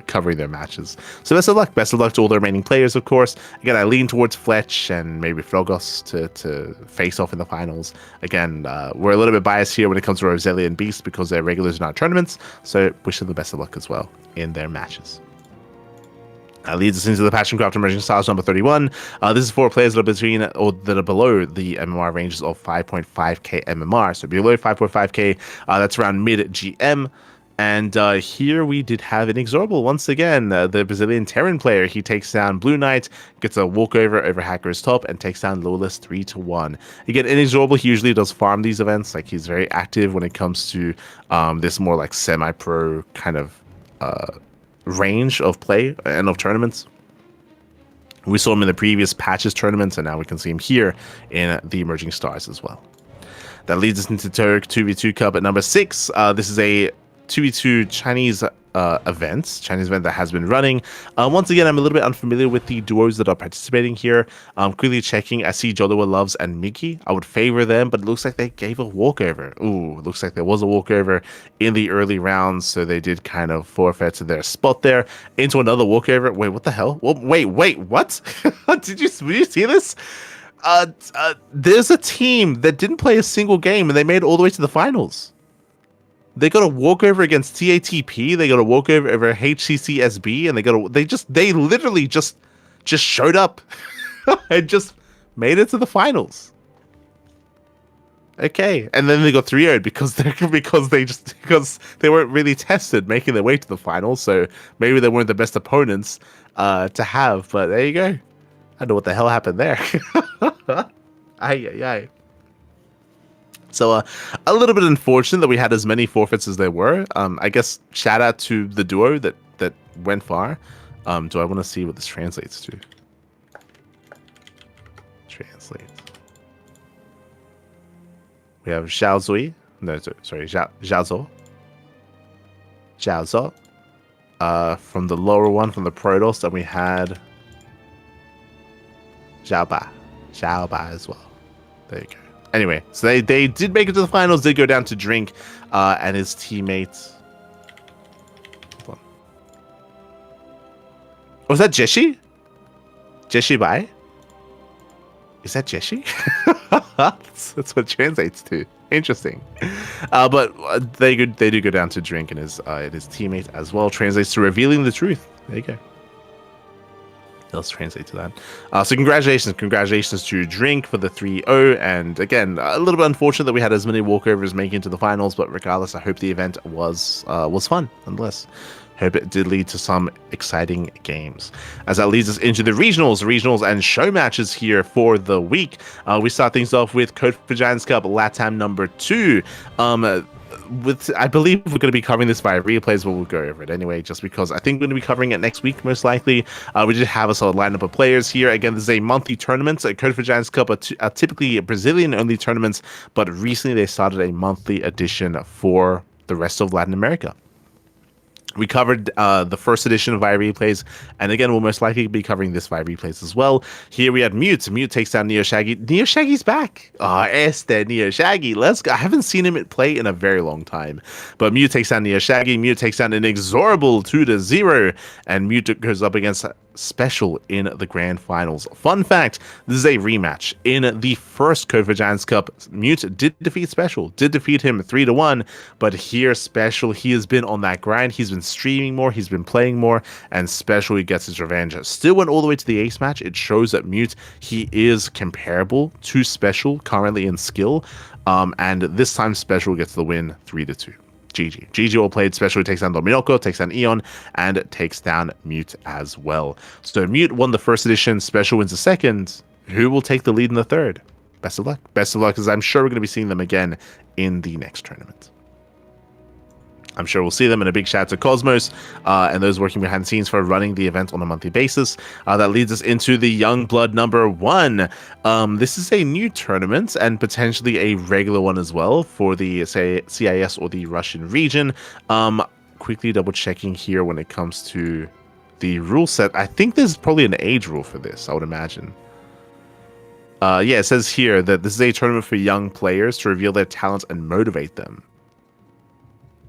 covering their matches. So best of luck. Best of luck to all the remaining players, of course. Again, I lean towards Fletch and maybe Frogos to face off in the finals. Again, we're a little bit biased here when it comes to Roselia and Beast because they're regulars in our tournaments. So wish them the best of luck as well in their matches. Leads us into the Passioncraft Emerging Styles number 31. This is for players that are between or that are below the MMR ranges of 5.5k MMR. So below 5.5k, that's around mid GM. And here we did have Inexorable once again, the Brazilian Terran player. He takes down Blue Knight, gets a walkover over Hacker's Top, and takes down Lawless 3-1. Again, Inexorable, he usually does farm these events. Like he's very active when it comes to this more like semi-pro kind of range of play and of tournaments. We saw him in the previous patches tournaments, and now we can see him here in the Emerging Stars as well. That leads us into Turk 2v2 Cup at number 6. This is a 2v2 Chinese Chinese event that has been running. Once again, I'm a little bit unfamiliar with the duos that are participating here. Quickly checking, I see Jodowa Loves and Mickey. I would favor them, but it looks like they gave a walkover. Ooh, looks like there was a walkover in the early rounds, so they did kind of forfeit to their spot there into another walkover. Wait, what the hell? Well, wait, what? Did you see this? There's a team that didn't play a single game, and they made it all the way to the finals. They got a walkover against TATP. They got a walkover over HCCSB, and they literally just showed up and just made it to the finals. Okay, and then they got 3-0 because they weren't really tested making their way to the finals. So maybe they weren't the best opponents to have. But there you go. I don't know what the hell happened there. Aye. So a little bit unfortunate that we had as many forfeits as there were. I guess shout out to the duo that went far. Do I want to see what this translates to? Translate. We have Xiaozui. No, sorry, Xiaozo. Xiaozo. From the lower one, from the Protoss, then we had Xiaoba as well. There you go. Anyway, so they did make it to the finals, did go down to Drink, and his teammates. Hold on. Was that Jeshi? Jeshi Bai? Is that Jeshi? That's what it translates to. Interesting. But they do go down to Drink and his teammate as well. Translates to revealing the truth. There you go. Let's translate to that. So congratulations to Drink for the 3-0. And again, a little bit unfortunate that we had as many walkovers making it to the finals, but regardless, I hope the event was fun nonetheless. Hope it did lead to some exciting games. As that leads us into the regionals and show matches here for the week. We start things off with Code for Giants Cup LATAM number 2. I believe we're going to be covering this via replays, but we'll go over it anyway, just because I think we're going to be covering it next week, most likely. We did have a solid lineup of players here. Again, this is a monthly tournament. Code for Giants Cup are typically Brazilian-only tournaments, but recently they started a monthly edition for the rest of Latin America. We covered the first edition of via replays, and again, we'll most likely be covering this via replays as well. Here we had Mute. Mute takes down Neo Shaggy. Neo Shaggy's back. Neo Shaggy. Let's go. I haven't seen him play in a very long time. But Mute takes down Neo Shaggy. Mute takes down Inexorable 2-0, and Mute goes up against Special in the grand finals. Fun fact, this is a rematch. In the first Code for Giants Cup, Mute did defeat Special, did defeat him 3-1, but here Special, he has been on that grind. He's been streaming more, he's been playing more, and Special, he gets his revenge. Still went all the way to the ace match. It shows that Mute, he is comparable to Special currently in skill, and this time Special gets the win 3-2. GG all played. Special takes down Dominoko, takes down Eon, and takes down Mute as well. So Mute won the first edition, Special wins the second. Who will take the lead in the third? Best of luck. Best of luck, because I'm sure we're going to be seeing them again in the next tournament. I'm sure we'll see them, and a big shout out to Cosmos and those working behind the scenes for running the event on a monthly basis. That leads us into the Young Blood number 1. This is a new tournament and potentially a regular one as well for the CIS or the Russian region. Quickly double checking here when it comes to the rule set. I think there's probably an age rule for this, I would imagine. Yeah, it says here that this is a tournament for young players to reveal their talents and motivate them.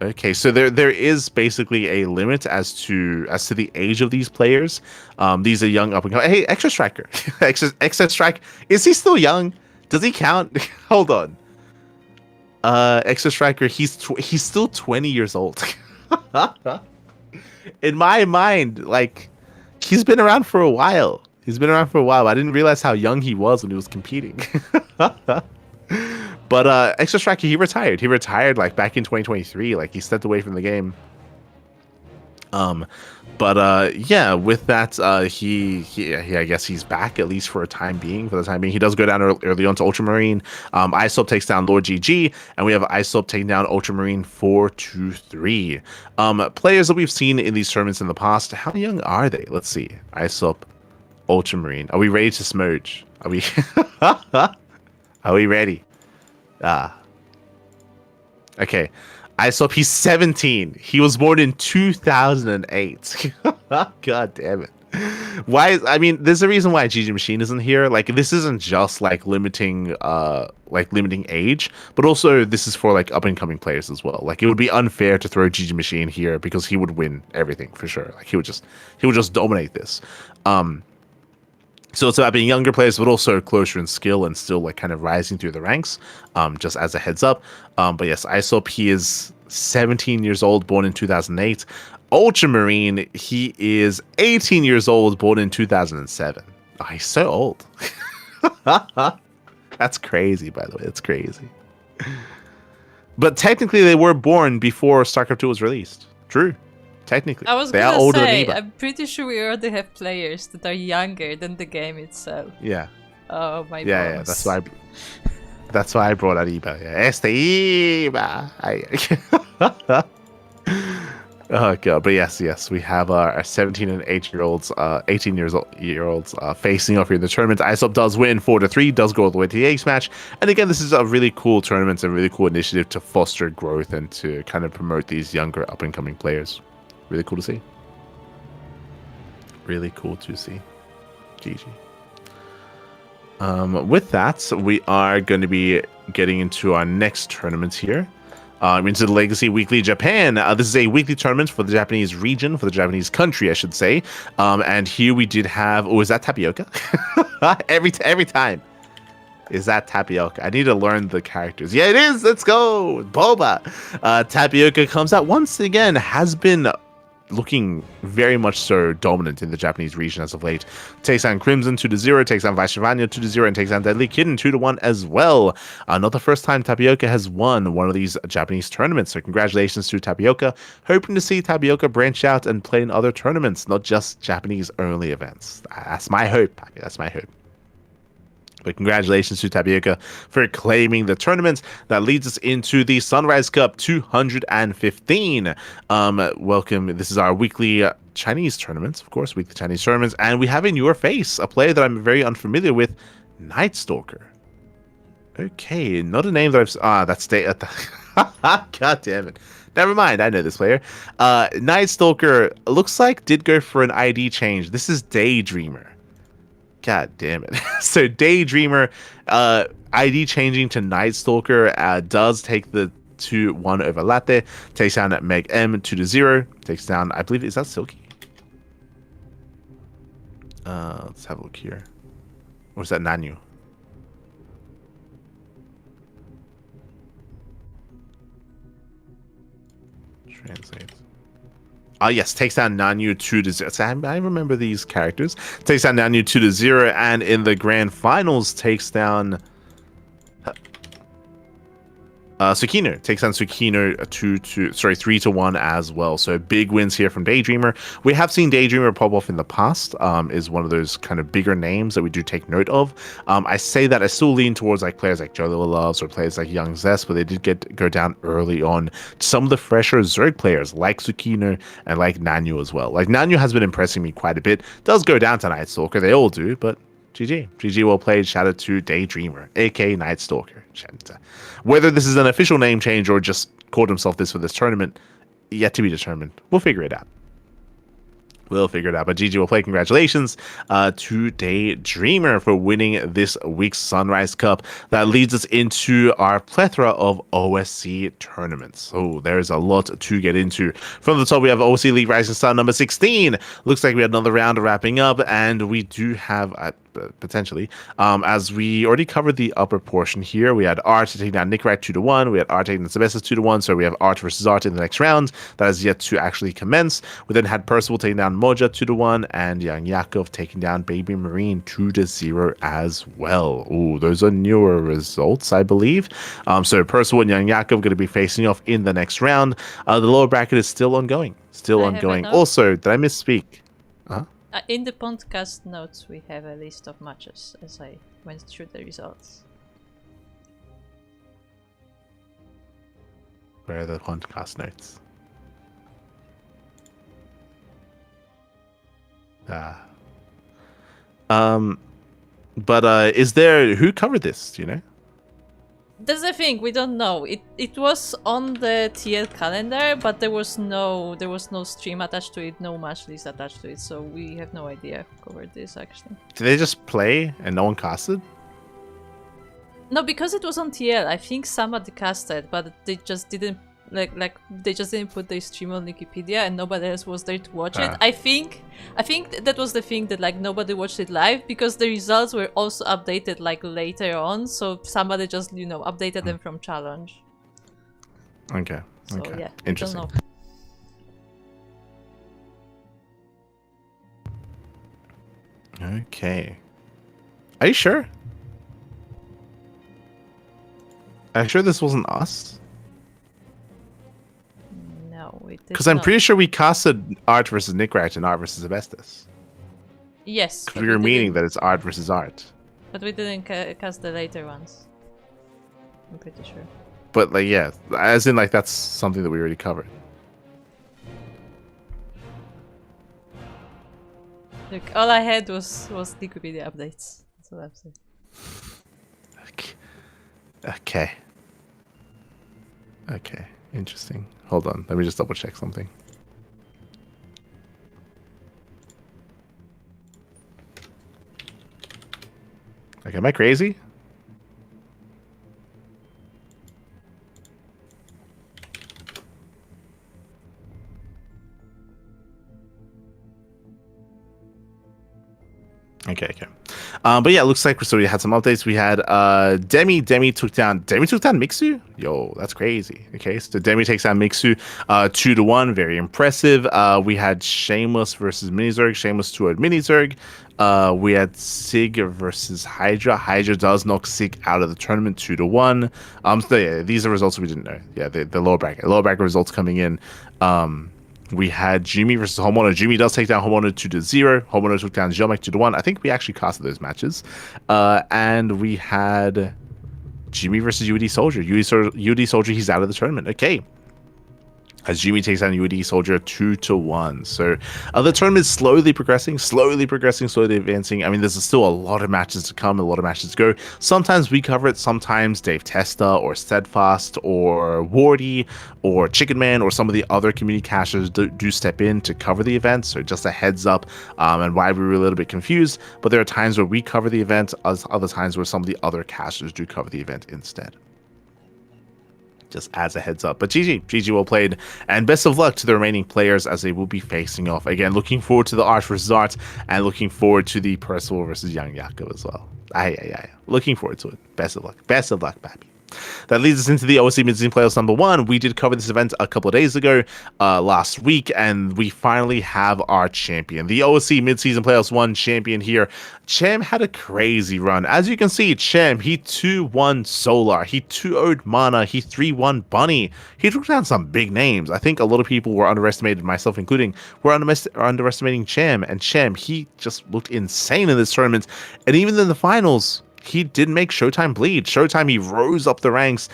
Okay, so there is basically a limit as to the age of these players. These are young up and coming. Hey, Extra Striker, Extra Strike, is he still young? Does he count? Hold on. Extra Striker, he's still 20 years old. In my mind, like, he's been around for a while. I didn't realize how young he was when he was competing. But Extra Striker, he retired. He retired like back in 2023. Like, he stepped away from the game. Yeah, with that, he I guess he's back at least for the time being. He does go down early on to Ultramarine. Isop takes down Lord GG, and we have Isop taking down Ultramarine 4-3. Players that we've seen in these tournaments in the past. How young are they? Let's see. Isop, Ultramarine. Are we ready to smudge? Are we? Are we ready? Okay. Isop, he's 17. He was born in 2008. God damn it. There's a reason why GG Machine isn't here. Like, this isn't just like limiting age, but also this is for like up and coming players as well. Like, it would be unfair to throw GG Machine here because he would win everything for sure. Like, he would just dominate this. So it's about being younger players, but also closer in skill and still like kind of rising through the ranks, just as a heads up. But yes, Isop, he is 17 years old, born in 2008. Ultramarine, he is 18 years old, born in 2007. Oh, he's so old. That's crazy, by the way. That's crazy. But technically, they were born before StarCraft 2 was released. True. Technically, I was gonna say, I'm pretty sure we already have players that are younger than the game itself. Yeah. Oh my god. Yeah, that's why I brought out Eba. Yeah, Esta Eba. Oh god, but yes, we have our 17 and 18 year olds facing off here in the tournament. ISOP does win 4-3, does go all the way to the Ace match, and again, this is a really cool tournament, a really cool initiative to foster growth and to kind of promote these younger up and coming players. Really cool to see. Really cool to see. GG. With that, we are going to be getting into our next tournament here. Into the Legacy Weekly Japan. This is a weekly tournament for the Japanese region, for the Japanese country, I should say. And here we did have... Oh, is that Tapioca? every time. Is that Tapioca? I need to learn the characters. Yeah, it is. Let's go. Boba. Tapioca comes out once again. Has been looking very much so dominant in the Japanese region as of late. Takes on Crimson 2-0, takes on Vaishravanya 2-0, and takes on Deadly Kitten 2-1 as well. Not the first time Tapioca has won one of these Japanese tournaments, so congratulations to Tapioca. Hoping to see Tapioca branch out and play in other tournaments, not just Japanese-only events. That's my hope. That's my hope. But congratulations to Tapioca for claiming the tournament. That leads us into the Sunrise Cup 215. Welcome. This is our weekly Chinese tournaments, of course, weekly Chinese tournaments. And we have in your face a player that I'm very unfamiliar with, Nightstalker. Okay, not a name that I've... that's... God damn it. Never mind, I know this player. Nightstalker looks like did go for an ID change. This is Daydreamer. God damn it. So Daydreamer, ID changing to Nightstalker, does take the 2-1 over Latte, takes down at Meg M 2-0, takes down, I believe, is that Silky? Let's have a look here. Or is that Nanyu? Translate. Yes, takes down Nanyu 2-0. I remember these characters. Takes down Nanyu 2-0, and in the grand finals takes down Tsukino. Takes down Tsukino 3-1 as well. So big wins here from Daydreamer. We have seen Daydreamer pop off in the past. Is one of those kind of bigger names that we do take note of. I say that I still lean towards like players like Jolo Loves or players like Young Zest, but they did go down early on. Some of the fresher Zerg players like Tsukino and like Nanyu as well. Like Nanyu has been impressing me quite a bit. Does go down to Nightstalker. They all do, but GG. GG well played. Shout out to Daydreamer, aka Nightstalker. Whether this is an official name change or just called himself this for this tournament, yet to be determined. We'll figure it out. We'll figure it out. But GG will play. Congratulations to Daydreamer for winning this week's Sunrise Cup. That leads us into our plethora of OSC tournaments. So there's a lot to get into. From the top, we have OSC League Rising Star number 16. Looks like we had another round wrapping up, and we do have potentially. As we already covered the upper portion here, we had Art to take down Nick Wright 2-1. We had Art taking down Sebestos 2-1. So we have Art versus Art in the next round. That is yet to actually commence. We then had Percival taking down Moja 2-1, and Young Yakov taking down Baby Marine 2-0 as well. Ooh, those are newer results, I believe. So Percival and Young Yakov going to be facing off in the next round. The lower bracket is still ongoing. Still ongoing. Also, did I misspeak? In the PondCast notes, we have a list of matches as I went through the results. Where are the PondCast notes? But is there... Who covered this, do you know? That's the thing, we don't know. It was on the TL calendar, but there was no stream attached to it, no match list attached to it, so we have no idea who covered this actually. Did they just play and no one casted? No, because it was on TL. I think somebody casted, but they just didn't they just didn't put their stream on Wikipedia, and nobody else was there to watch it. I think that was the thing, that like nobody watched it live because the results were also updated like later on, so somebody just updated them from challenge. Okay. So okay. Yeah, interesting. Don't know. Okay. Are you sure? Are you sure this wasn't us? Because I'm pretty sure we casted Art versus Nick Ratch and Art versus Asbestos. Yes. Because we were meaning that it's Art versus Art. But we didn't cast the later ones. I'm pretty sure. But like, yeah, as in like that's something that we already covered. Look, all I had was Wikipedia updates. That's what I'm saying. Okay. Interesting. Hold on. Let me just double check something. Okay, am I crazy? Okay. But yeah, it looks like we had some updates. We had Demi took down Mixu. Yo, that's crazy. Okay, so Demi takes down Mixu 2-1, very impressive. We had Shameless versus Minizerg. Shameless 2-0 Minizerg. We had Sig versus Hydra. Hydra does knock Sig out of the tournament 2-1. So yeah, these are results we didn't know. Yeah, the lower bracket results coming in. We had Jimmy versus Homono. Jimmy does take down Homono 2-0. Homono took down Jomek 2-1. I think we actually casted those matches. And we had Jimmy versus UD Soldier. UD Soldier, he's out of the tournament. Okay. As Jimmy takes down UD Soldier 2-1. So the tournament is slowly progressing, slowly advancing. I mean, there's still a lot of matches to come, a lot of matches to go. Sometimes we cover it, sometimes Dave Testa or Steadfast or Wardy or Chicken Man or some of the other community casters do step in to cover the event. So just a heads up and why we were a little bit confused. But there are times where we cover the event, other times where some of the other casters do cover the event instead. Just as a heads up. But GG well played, and best of luck to the remaining players as they will be facing off. Again, looking forward to the Arch versus Art, and looking forward to the Percival versus Young Yaakov as well. Looking forward to it. Best of luck, baby. That leads us into the OSC Mid-Season Playoffs number 1. We did cover this event a couple of days ago, last week, and we finally have our champion. The OSC Mid-Season Playoffs 1 champion here. Cham had a crazy run. As you can see, Cham, he 2-1 Solar, he 2-0'd Mana, he 3-1 Bunny. He took down some big names. I think a lot of people were underestimated, myself including, were underestimating Cham, and Cham, he just looked insane in this tournament. And even in the finals, he didn't make Showtime bleed. Showtime, he rose up the ranks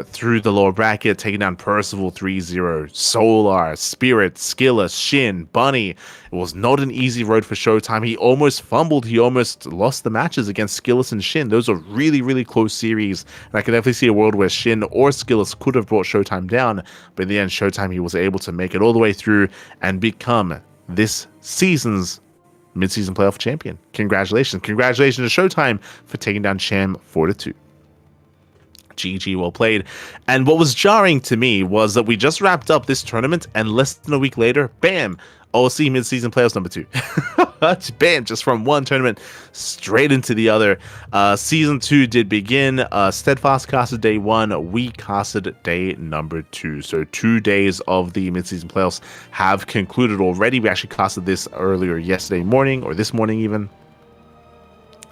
through the lower bracket, taking down Percival 3-0, Solar, Spirit, Skillus, Shin, Bunny. It was not an easy road for Showtime. He almost fumbled. He almost lost the matches against Skillus and Shin. Those are really, really close series. And I can definitely see a world where Shin or Skillus could have brought Showtime down. But in the end, Showtime, he was able to make it all the way through and become this season's mid-season playoff champion. Congratulations to Showtime for taking down Cham 4-2. GG, well played. And what was jarring to me was that we just wrapped up this tournament, and less than a week later, bam, OSC mid-season playoffs number 2. Bam, just from one tournament straight into the other. Season 2 did begin. Steadfast casted day 1. We casted day number 2. So 2 days of the mid-season playoffs have concluded already. We actually casted this earlier yesterday morning, or this morning even.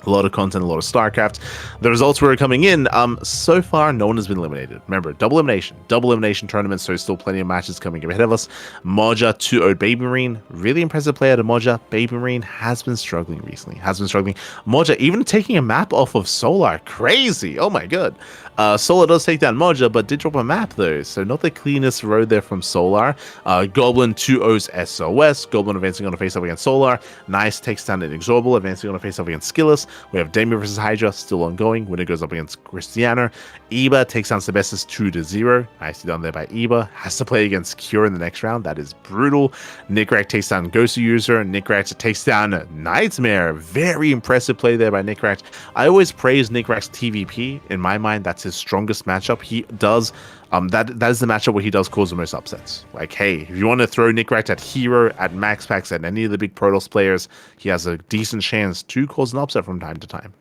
A lot of content, a lot of StarCraft. The results were coming in. So far, no one has been eliminated. Remember, double elimination tournament, so still plenty of matches coming ahead of us. Moja 2-0 Baby Marine. Really impressive player to Moja. Baby Marine has been struggling recently. Moja even taking a map off of Solar. Crazy. Oh my god. Solar does take down Moja, but did drop a map though, so not the cleanest road there from Solar. Goblin 2-0's SOS. Goblin advancing on a face-off against Solar. Nice takes down Inexorable, advancing on a face-off against Skillus. We have Demi versus Hydra still ongoing. Winner goes up against Christiana. Eba takes down Sebestus 2-0. Nicely done there by Eba. Has to play against Cure in the next round. That is brutal. Nickrak takes down Ghost User. Nickrak takes down Nightmare. Very impressive play there by Nickrak. I always praise Nickrak's TVP. In my mind, that's his strongest matchup. He does that is the matchup where he does cause the most upsets. Like, hey, if you want to throw Nickrak at Hero, at Max Packs, at any of the big Protoss players, he has a decent chance to cause an upset from time to time.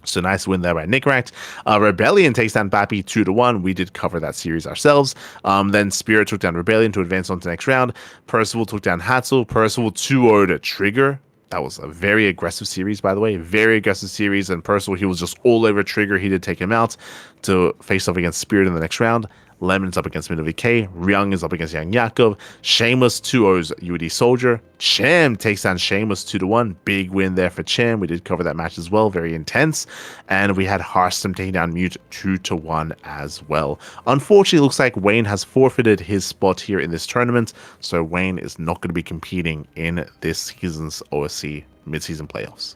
So nice win there by Nickrak. Rebellion takes down Bappy 2-1. We did cover that series ourselves. Then Spirit took down Rebellion to advance on to the next round. Percival took down Hatzel. Percival 2-0'd Trigger. That was a very aggressive series, by the way. Very aggressive series. And Percival, he was just all over Trigger. He did take him out to face off against Spirit in the next round. Lemon's up against Minnow VK. Ryung is up against Yang Yakov. Shameless 2-0's UD Soldier. Cham takes down Shameless 2-1. Big win there for Cham. We did cover that match as well. Very intense. And we had Harstem taking down Mute 2-1 as well. Unfortunately, it looks like Wayne has forfeited his spot here in this tournament. So Wayne is not going to be competing in this season's OSC mid-season playoffs.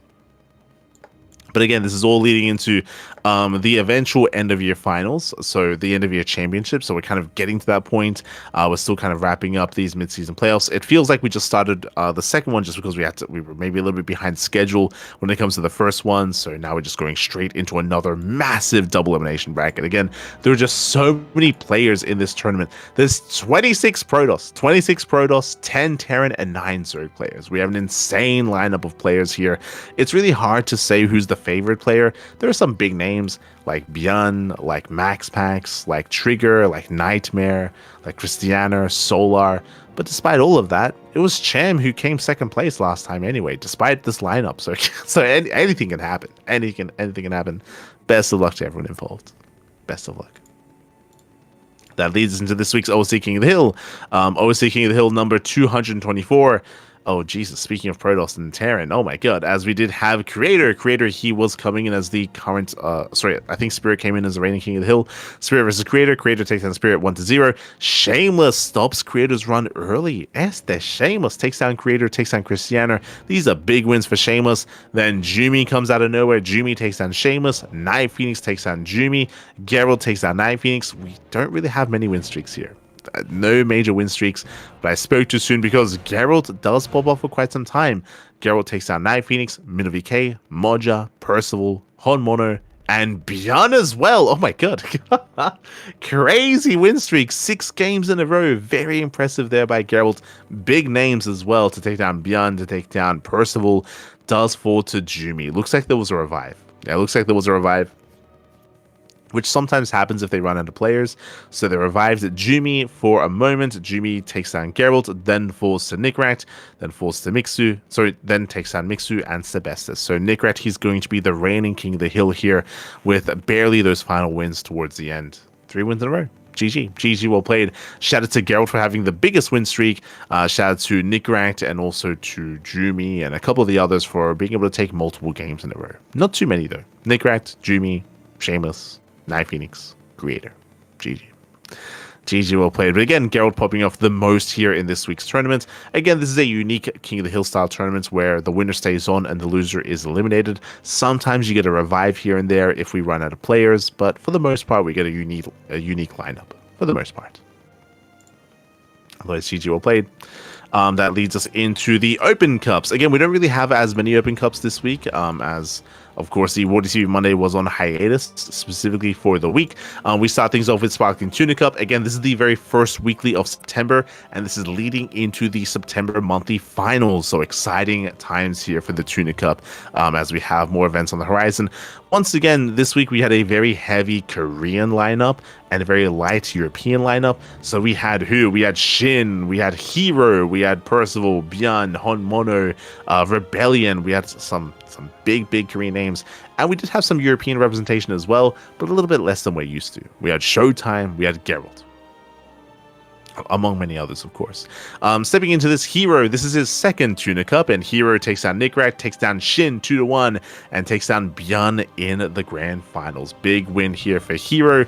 But again, this is all leading into the eventual end-of-year finals, so the end-of-year championship. So we're kind of getting to that point. We're still kind of wrapping up these mid-season playoffs. It feels like we just started the second one just because we were maybe a little bit behind schedule when it comes to the first one. So now we're just going straight into another massive double elimination bracket. Again, there are just so many players in this tournament. There's 26 Protoss, 10 Terran, and 9 Zerg players. We have an insane lineup of players here. It's really hard to say who's the favorite player. There are some big names like Björn, like Max Pax, like Trigger, like Nightmare, like Christiana, Solar. But despite all of that, it was Cham who came second place last time anyway, despite this lineup. So anything can happen. Anything can happen. Best of luck to everyone involved. Best of luck. That leads us into this week's OSC King of the Hill. OSC King of the Hill number 224. Oh, Jesus. Speaking of Protoss and Terran, oh my god. As we did have Creator, he was coming in as the current, I think Spirit came in as the reigning King of the Hill. Spirit versus Creator takes down Spirit 1-0. Shameless stops Creator's run early. Shameless takes down Creator, takes down Christiana. These are big wins for Shameless. Then Jumi comes out of nowhere. Jumi takes down Shameless. Night Phoenix takes down Jumi. Geralt takes down Night Phoenix. We don't really have many win streaks here. No major win streaks, but I spoke too soon because Geralt does pop off for quite some time. Geralt takes down Night Phoenix, Minnow VK, Moja, Percival, Hon Mono, and Björn as well. Oh my god. Crazy win streak. 6 games in a row. Very impressive there by Geralt. Big names as well to take down Björn, to take down Percival. Does fall to Jumi. Looks like there was a revive. Yeah, looks like there was a revive, which sometimes happens if they run out of players. So they revived Jumi for a moment. Jumi takes down Geralt, then falls to Nikrat, then falls to Mixu. Sorry, then takes down Mixu and Sebestus. So Nikrat, he's going to be the reigning King of the Hill here with barely those final wins towards the end. 3 wins in a row. GG, well played. Shout out to Geralt for having the biggest win streak. Shout out to Nikrat and also to Jumi and a couple of the others for being able to take multiple games in a row. Not too many though. Nikrat, Jumi, Shameless, Night Phoenix, Creator. GG, well played. But again, Geralt popping off the most here in this week's tournament. Again, this is a unique King of the Hill style tournament where the winner stays on and the loser is eliminated. Sometimes you get a revive here and there if we run out of players, but for the most part, we get a unique lineup. For the most part. Otherwise, GG, well played. That leads us into the Open Cups. Again, we don't really have as many Open Cups this week as... Of course, the Water TV Monday was on hiatus, specifically for the week. We start things off with Sparkling Tuna Cup. Again, this is the very first weekly of September, and this is leading into the September monthly finals. So exciting times here for the Tuna Cup as we have more events on the horizon. Once again, this week we had a very heavy Korean lineup and a very light European lineup. So we had who? We had Shin, we had Hero, we had Percival, Björn, Hon Mono, Rebellion. We had some big Korean names, and we did have some European representation as well, but a little bit less than we're used to. We had Showtime, we had Geralt, among many others, of course. Stepping into this, Hero, this is his second Tuna Cup, and Hero takes down Nikrat, takes down Shin 2-1, and takes down Björn in the grand finals. Big win here for Hero.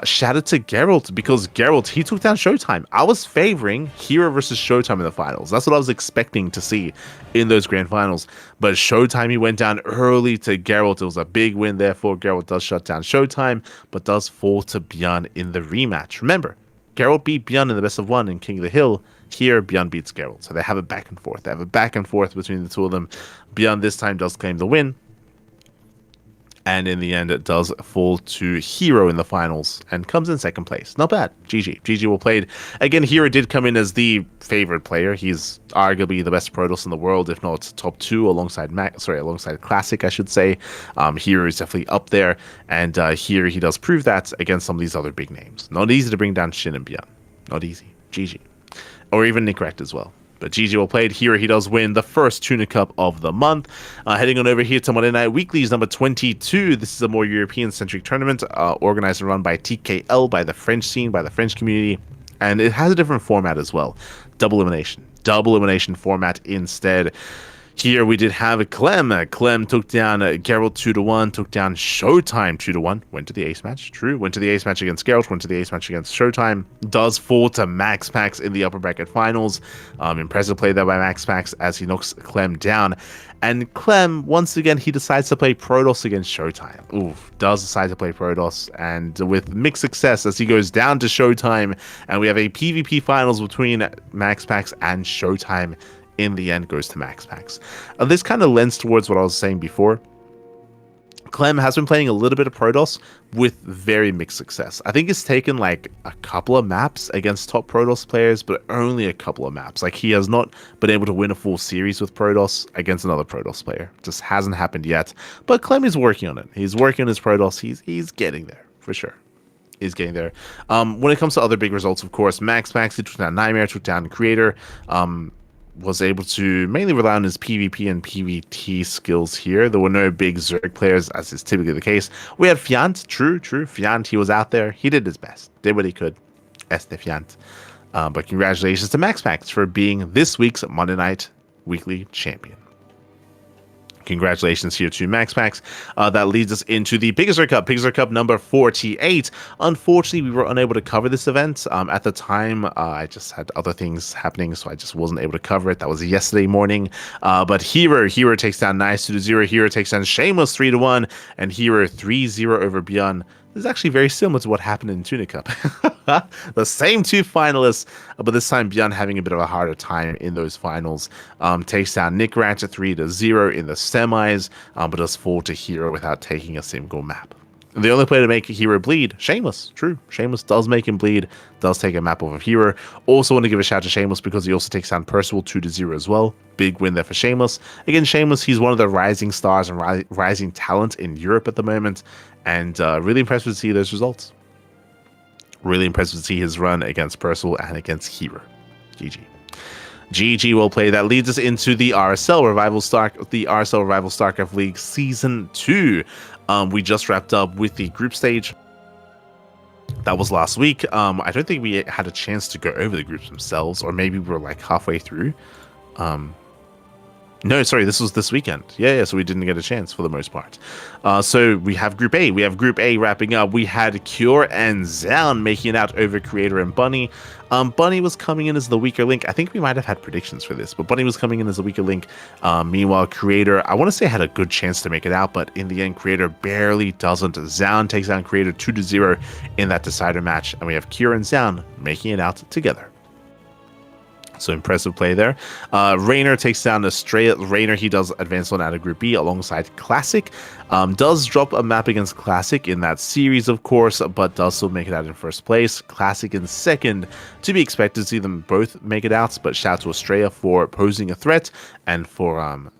Shout out to Geralt, because Geralt, he took down Showtime. I was favoring Hero versus Showtime in the finals. That's what I was expecting to see in those grand finals. But Showtime, he went down early to Geralt. It was a big win, therefore Geralt does shut down Showtime, but does fall to Björn in the rematch. Remember, Geralt beat Björn in the best of 1 in King of the Hill. Here, Björn beats Geralt. So they have a back and forth. They have a back and forth between the two of them. Björn this time does claim the win. And in the end, it does fall to Hero in the finals and comes in second place. Not bad. GG, well played. Again, Hero did come in as the favorite player. He's arguably the best Protoss in the world, if not top 2, alongside Classic, I should say. Hero is definitely up there. And here he does prove that against some of these other big names. Not easy to bring down Shin and Björn. Not easy. GG. Or even Nikrat as well. But GG well played. Here he does win the first Tuna Cup of the month. Heading on over here to Monday Night Weeklies number 22. This is a more European-centric tournament organized and run by TKL, by the French scene, by the French community. And it has a different format as well. Double elimination format instead. Here we did have Clem. Clem took down Geralt 2-1, took down Showtime 2-1. Went to the ace match, true. Went to the ace match against Geralt, went to the ace match against Showtime. Does fall to Max Pax in the upper bracket finals. Impressive play there by Max Pax as he knocks Clem down. And Clem, once again, he decides to play Protoss against Showtime. Oof, does decide to play Protoss, and with mixed success as he goes down to Showtime, and we have a PvP finals between Max Pax and Showtime. In the end, goes to Max Pax. This kind of lends towards what I was saying before. Clem has been playing a little bit of Protoss with very mixed success. I think it's taken like a couple of maps against top Protoss players, but only a couple of maps. Like, he has not been able to win a full series with Protoss against another Protoss player. Just hasn't happened yet. But Clem is working on it. He's working on his Protoss. He's getting there, for sure. Is getting there. When it comes to other big results, of course, Max Pax, he took down Nightmare, took down Creator. Was able to mainly rely on his PvP and PvT skills here. There were no big Zerg players, as is typically the case. We had Fiant, true. Fiant, he was out there. He did his best. Did what he could. Este Fiant. But congratulations to Max Pax for being this week's Monday Night Weekly Champion. Congratulations here to Max Pax. That leads us into the Big Zerg Cup. Big Zerg Cup number 48. Unfortunately, we were unable to cover this event. At the time, I just had other things happening, so I just wasn't able to cover it. That was yesterday morning. But Hero takes down Nice 2-0. Hero takes down Shameless 3-1. And Hero 3-0 over Beyond. This is actually very similar to what happened in Tuna Cup. The same two finalists, but this time Beyond having a bit of a harder time in those finals. Takes down Nick Ratchet 3-0 in the semis, but does fall to Hero without taking a single map. The only player to make Hero bleed, Shameless. True, Shameless does make him bleed, does take a map off of Hero. Also want to give a shout to Shameless because he also takes down Percival 2-0 as well. Big win there for Shameless. Again, Shameless, he's one of the rising stars and rising talent in Europe at the moment. And really impressed to see those results. Really impressed to see his run against Percival and against Hero. GG. GG will play. That leads us into the RSL Revival StarCraft League Season 2. We just wrapped up with the group stage. That was last week. I don't think we had a chance to go over the groups themselves, or maybe we were like halfway through. No, sorry, this was this weekend. Yeah, so we didn't get a chance for the most part. So we have Group A. We have Group A wrapping up. We had Cure and Zound making it out over Creator and Bunny. Bunny was coming in as the weaker link. I think we might have had predictions for this, but Bunny was coming in as the weaker link. Meanwhile, Creator, I want to say had a good chance to make it out, but in the end, Creator barely doesn't. Zound takes down Creator 2-0 in that decider match, and we have Cure and Zound making it out together. So impressive play there. Raynor takes down Estrella. Raynor, he does advance on out of Group B alongside Classic. Does drop a map against Classic in that series, of course, but does still make it out in first place. Classic in second. To be expected to see them both make it out, but shout out to Estrella for posing a threat and for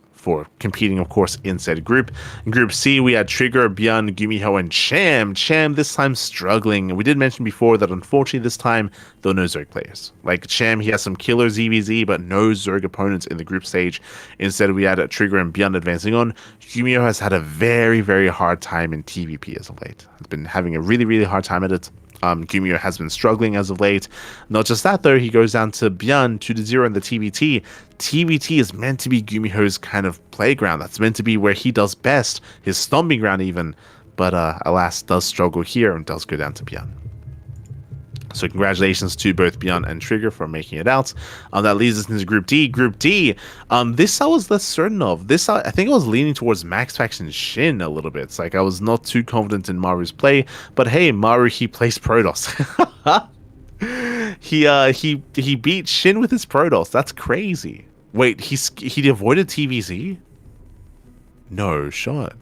competing, of course, in said group. In Group C, we had Trigger, Beyond, Gumiho, and Cham. Cham this time struggling. We did mention before that unfortunately this time there were no Zerg players. Like Cham, he has some killer ZVZ, but no Zerg opponents in the group stage. Instead, we had Trigger and Beyond advancing on. Gumiho has had a very, very hard time in TVP as of late. He's been having a really, really hard time at it. Gumiho has been struggling as of late. Not just that, though, he goes down to Beyond 2-0 in the TVT. TVT is meant to be Gumiho's kind of playground. That's meant to be where he does best, his stomping ground even. But alas, does struggle here and does go down to Beyond. So congratulations to both Beyond and Trigger for making it out. That leads us into Group D. Group D, this I was less certain of. This I think I was leaning towards Max Pax and Shin a little bit. It's like I was not too confident in Maru's play, but hey, Maru, he plays Protoss. he beat Shin with his Protoss. That's crazy. Wait, he avoided TVZ? No shot.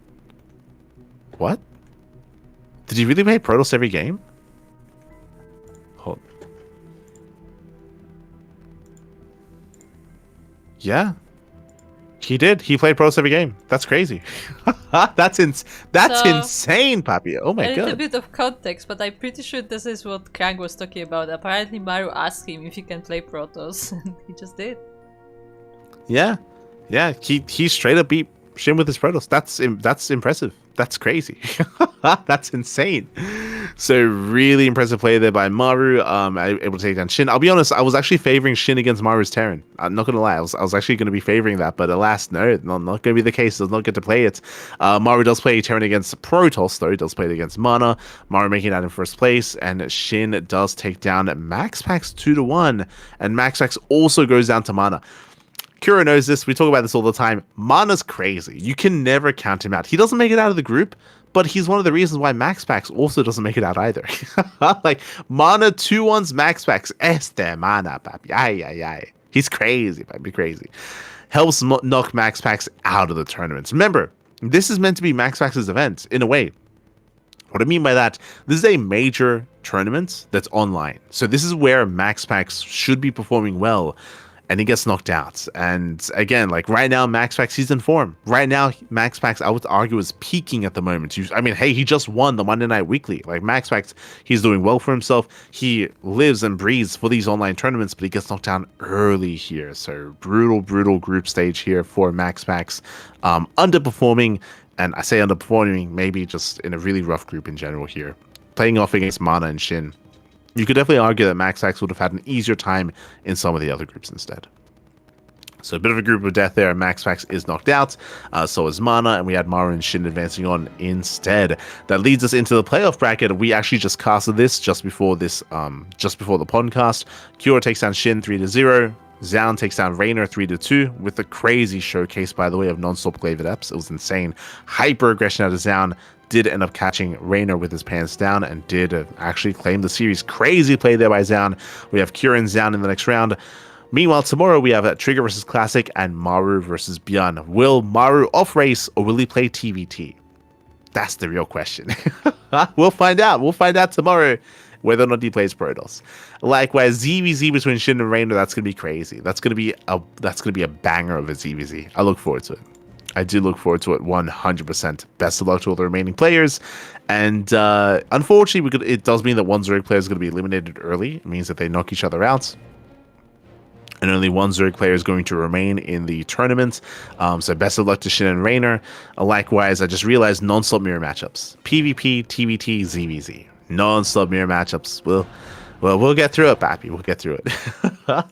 What? Did he really play Protoss every game? Hold. Yeah, he did. He played Protoss every game. That's crazy. That's insane, Papi. Oh my god. A little bit of context, but I'm pretty sure this is what Krang was talking about. Apparently, Maru asked him if he can play Protoss, and he just did. Yeah. Yeah. He straight up beat Shin with his Protoss. That's impressive. That's crazy. That's insane. So really impressive play there by Maru. Able to take down Shin. I'll be honest, I was actually favoring Shin against Maru's Terran. I'm not gonna lie, I was actually gonna be favoring that, but alas, no, not gonna be the case. Does not get to play it. Maru does play Terran against Protoss, though. Does play it against Mana. Maru making that in first place, and Shin does take down MaxPax 2-1, and MaxPax also goes down to Mana. Kuro knows this. We talk about this all the time. Mana's crazy. You can never count him out. He doesn't make it out of the group, but he's one of the reasons why MaxPax also doesn't make it out either. Like, Mana 2-1's MaxPax. Este Mana, papi. Ay, ay, ay. He's crazy, papi. Crazy. Helps knock MaxPax out of the tournaments. Remember, this is meant to be MaxPax's event, in a way. What I mean by that, this is a major tournament that's online. So this is where MaxPax should be performing well, and he gets knocked out. And again, like right now, MaxPax, he's in form. Right now, MaxPax, I would argue, is peaking at the moment. I mean, hey, he just won the Monday Night Weekly. Like MaxPax, he's doing well for himself. He lives and breathes for these online tournaments, but he gets knocked down early here. So brutal group stage here for MaxPax. Underperforming, and I say underperforming, maybe just in a really rough group in general here. Playing off against Mana and Shin. You could definitely argue that MaxPax would have had an easier time in some of the other groups instead. So a bit of a group of death there. MaxPax is knocked out. So is Mana, and we had Maru and Shin advancing on instead. That leads us into the playoff bracket. We actually just casted this just before the podcast. Kuro takes down Shin 3-0. Zaun takes down Raynor 3-2 with a crazy showcase, by the way, of non-stop Glaive Adepts. It was insane. Hyper aggression out of Zaun. Did end up catching Raynor with his pants down and did actually claim the series. Crazy play there by Zaun. We have Kuro and Zaun in the next round. Meanwhile, tomorrow we have Trigger versus Classic and Maru versus Bjorn. Will Maru off race or will he play TVT? That's the real question. We'll find out. We'll find out tomorrow whether or not he plays Protoss. Likewise, ZVZ between Shin and Raynor, that's gonna be crazy. That's gonna be a banger of a ZVZ. I look forward to it. I do look forward to it 100%. Best of luck to all the remaining players. And unfortunately, it does mean that one Zerg player is going to be eliminated early. It means that they knock each other out. And only one Zerg player is going to remain in the tournament. So best of luck to Shin and Raynor. Likewise, I just realized non-stop mirror matchups. PvP, TVT, ZVZ. Non-stop mirror matchups. We'll get through it, Pappy. We'll get through it.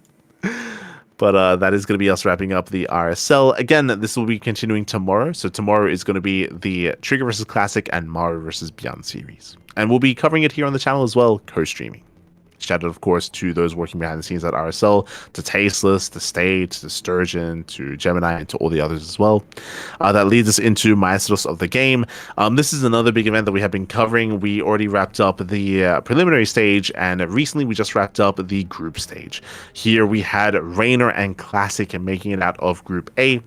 But that is going to be us wrapping up the RSL. Again, this will be continuing tomorrow. So tomorrow is going to be the Trigger versus Classic and Maru versus Beyond series. And we'll be covering it here on the channel as well, co-streaming. Shout out, of course, to those working behind the scenes at RSL, to Tasteless, to State, to Sturgeon, to Gemini, and to all the others as well. That leads us into Maestros of the Game. This is another big event that we have been covering. We already wrapped up the preliminary stage, and recently we just wrapped up the group stage. Here we had Raynor and Classic making it out of Group A.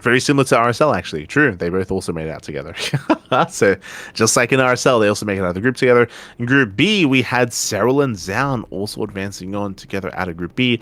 Very similar to RSL, actually. True, they both also made it out together. So, just like in RSL, they also make it out of the group together. In Group B, we had Cyril and Zaun also advancing on together out of Group B.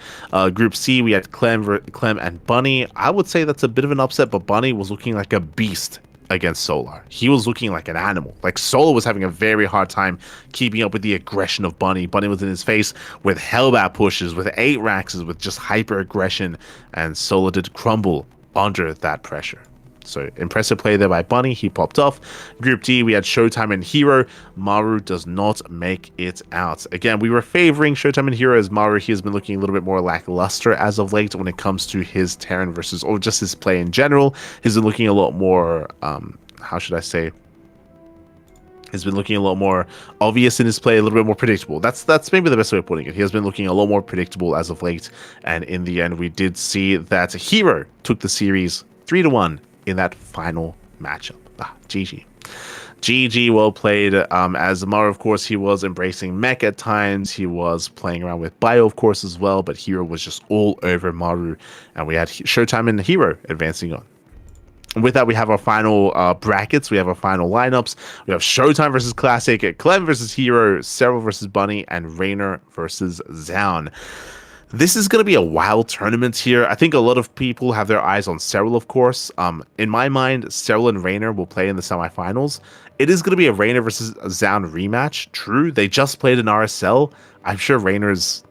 Group C, we had Clem and Bunny. I would say that's a bit of an upset, but Bunny was looking like a beast against Solar. He was looking like an animal. Like, Solar was having a very hard time keeping up with the aggression of Bunny. Bunny was in his face with Hellbat pushes, with 8 Raxes, with just hyper aggression, and Solar did crumble under that pressure. So impressive play there by Bunny. He popped off. Group D, we had Showtime and Hero. Maru does not make it out. Again, we were favoring Showtime and Hero, as Maru, he has been looking a little bit more lackluster as of late when it comes to his Terran versus, or just his play in general. He's been looking a lot more, how should I say? He's been looking a lot more obvious in his play, a little bit more predictable. That's maybe the best way of putting it. He has been looking a lot more predictable as of late, and in the end, we did see that Hero took the series 3-1 in that final matchup. GG. GG, well played. As Maru, of course, he was embracing mech at times. He was playing around with bio, of course, as well, but Hero was just all over Maru, and we had Showtime and Hero advancing on. With that, we have our final brackets. We have our final lineups. We have Showtime versus Classic, Clem versus Hero, Cyril versus Bunny, and Raynor versus Zaun. This is going to be a wild tournament here. I think a lot of people have their eyes on Cyril, of course. In my mind, Cyril and Raynor will play in the semifinals. It is going to be a Raynor versus Zaun rematch. True, they just played in RSL. I'm sure Raynor's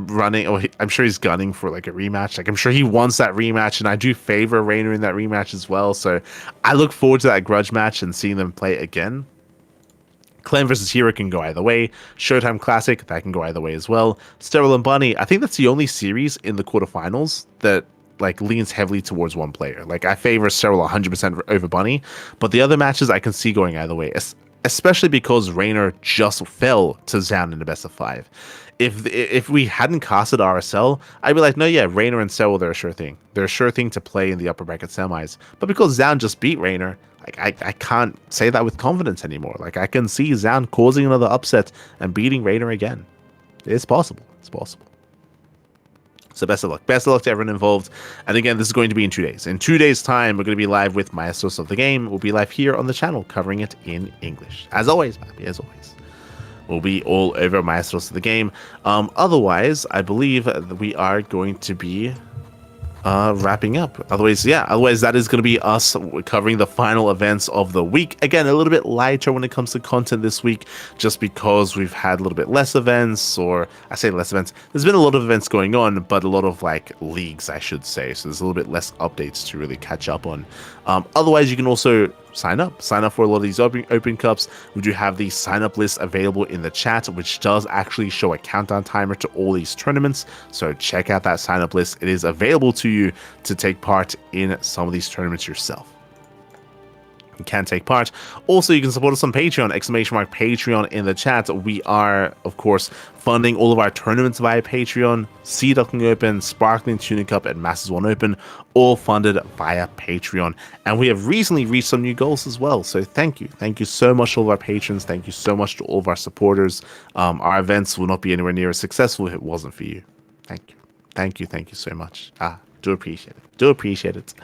running, or I'm sure he's gunning for like a rematch. Like I'm sure he wants that rematch, and I do favor Reigner in that rematch as well. So I look forward to that grudge match and seeing them play again. Clan versus Hero can go either way. Showtime Classic, that can go either way as well. Sterile and Bunny, I think that's the only series in the quarterfinals that like leans heavily towards one player. Like I favor Sterile 100% over Bunny, but the other matches I can see going either way, especially because Reigner just fell to Zan in the best of 5. If we hadn't casted RSL, I'd be like, no, yeah, Reigner and Sterile, they're a sure thing. They're a sure thing to play in the upper bracket semis. But because Zan just beat Reigner, like I can't say that with confidence anymore. Like I can see Zan causing another upset and beating Reigner again. It's possible. It's possible. So best of luck. Best of luck to everyone involved. And again, this is going to be in 2 days. In 2 days' time, we're going to be live with Maestros of the Game. We'll be live here on the channel covering it in English. As always, Papi, as always. We'll be all over Maestros of the Game. Otherwise, I believe that we are going to be wrapping up. Otherwise, that is going to be us covering the final events of the week. Again, a little bit lighter when it comes to content this week, just because we've had a little bit less events, or I say less events. There's been a lot of events going on, but a lot of like leagues, I should say. So there's a little bit less updates to really catch up on. Otherwise, you can also sign up for a lot of these open cups. We do have the sign up list available in the chat, which does actually show a countdown timer to all these tournaments. So check out that sign up list. It is available to you to take part in some of these tournaments yourself. You can take part. Also, you can support us on Patreon, !Patreon in the chat. We are, of course, funding all of our tournaments via Patreon. Sea Duckling Open, Sparkling Tuna Cup, and Masters 1 Open, all funded via Patreon. And we have recently reached some new goals as well. So thank you. Thank you so much to all of our patrons. Thank you so much to all of our supporters. Our events will not be anywhere near as successful if it wasn't for you. Thank you. Thank you. Thank you so much. Do appreciate it. Do appreciate it.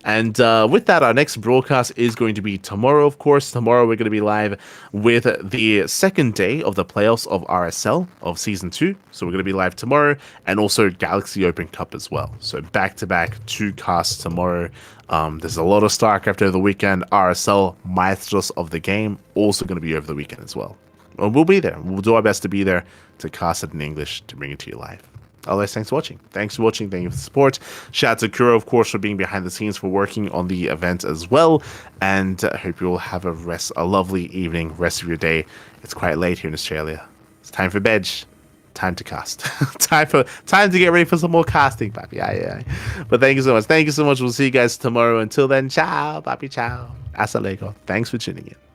And with that, our next broadcast is going to be tomorrow, of course. Tomorrow, we're going to be live with the second day of the playoffs of RSL of Season 2. So we're going to be live tomorrow, and also Galaxy Open Cup as well. So back-to-back 2 casts tomorrow. There's a lot of StarCraft over the weekend. RSL, Maestros of the Game, also going to be over the weekend as well. And we'll be there. We'll do our best to be there to cast it in English to bring it to you live. Otherwise, thanks for watching. Thanks for watching. Thank you for the support. Shout out to Kuro, of course, for being behind the scenes, for working on the event as well. And I hope you all have a lovely evening, rest of your day. It's quite late here in Australia. It's time for bed. Time to cast. time to get ready for some more casting, papi. Aye. But thank you so much. Thank you so much. We'll see you guys tomorrow. Until then, ciao, papi, ciao. Hasta luego. Thanks for tuning in.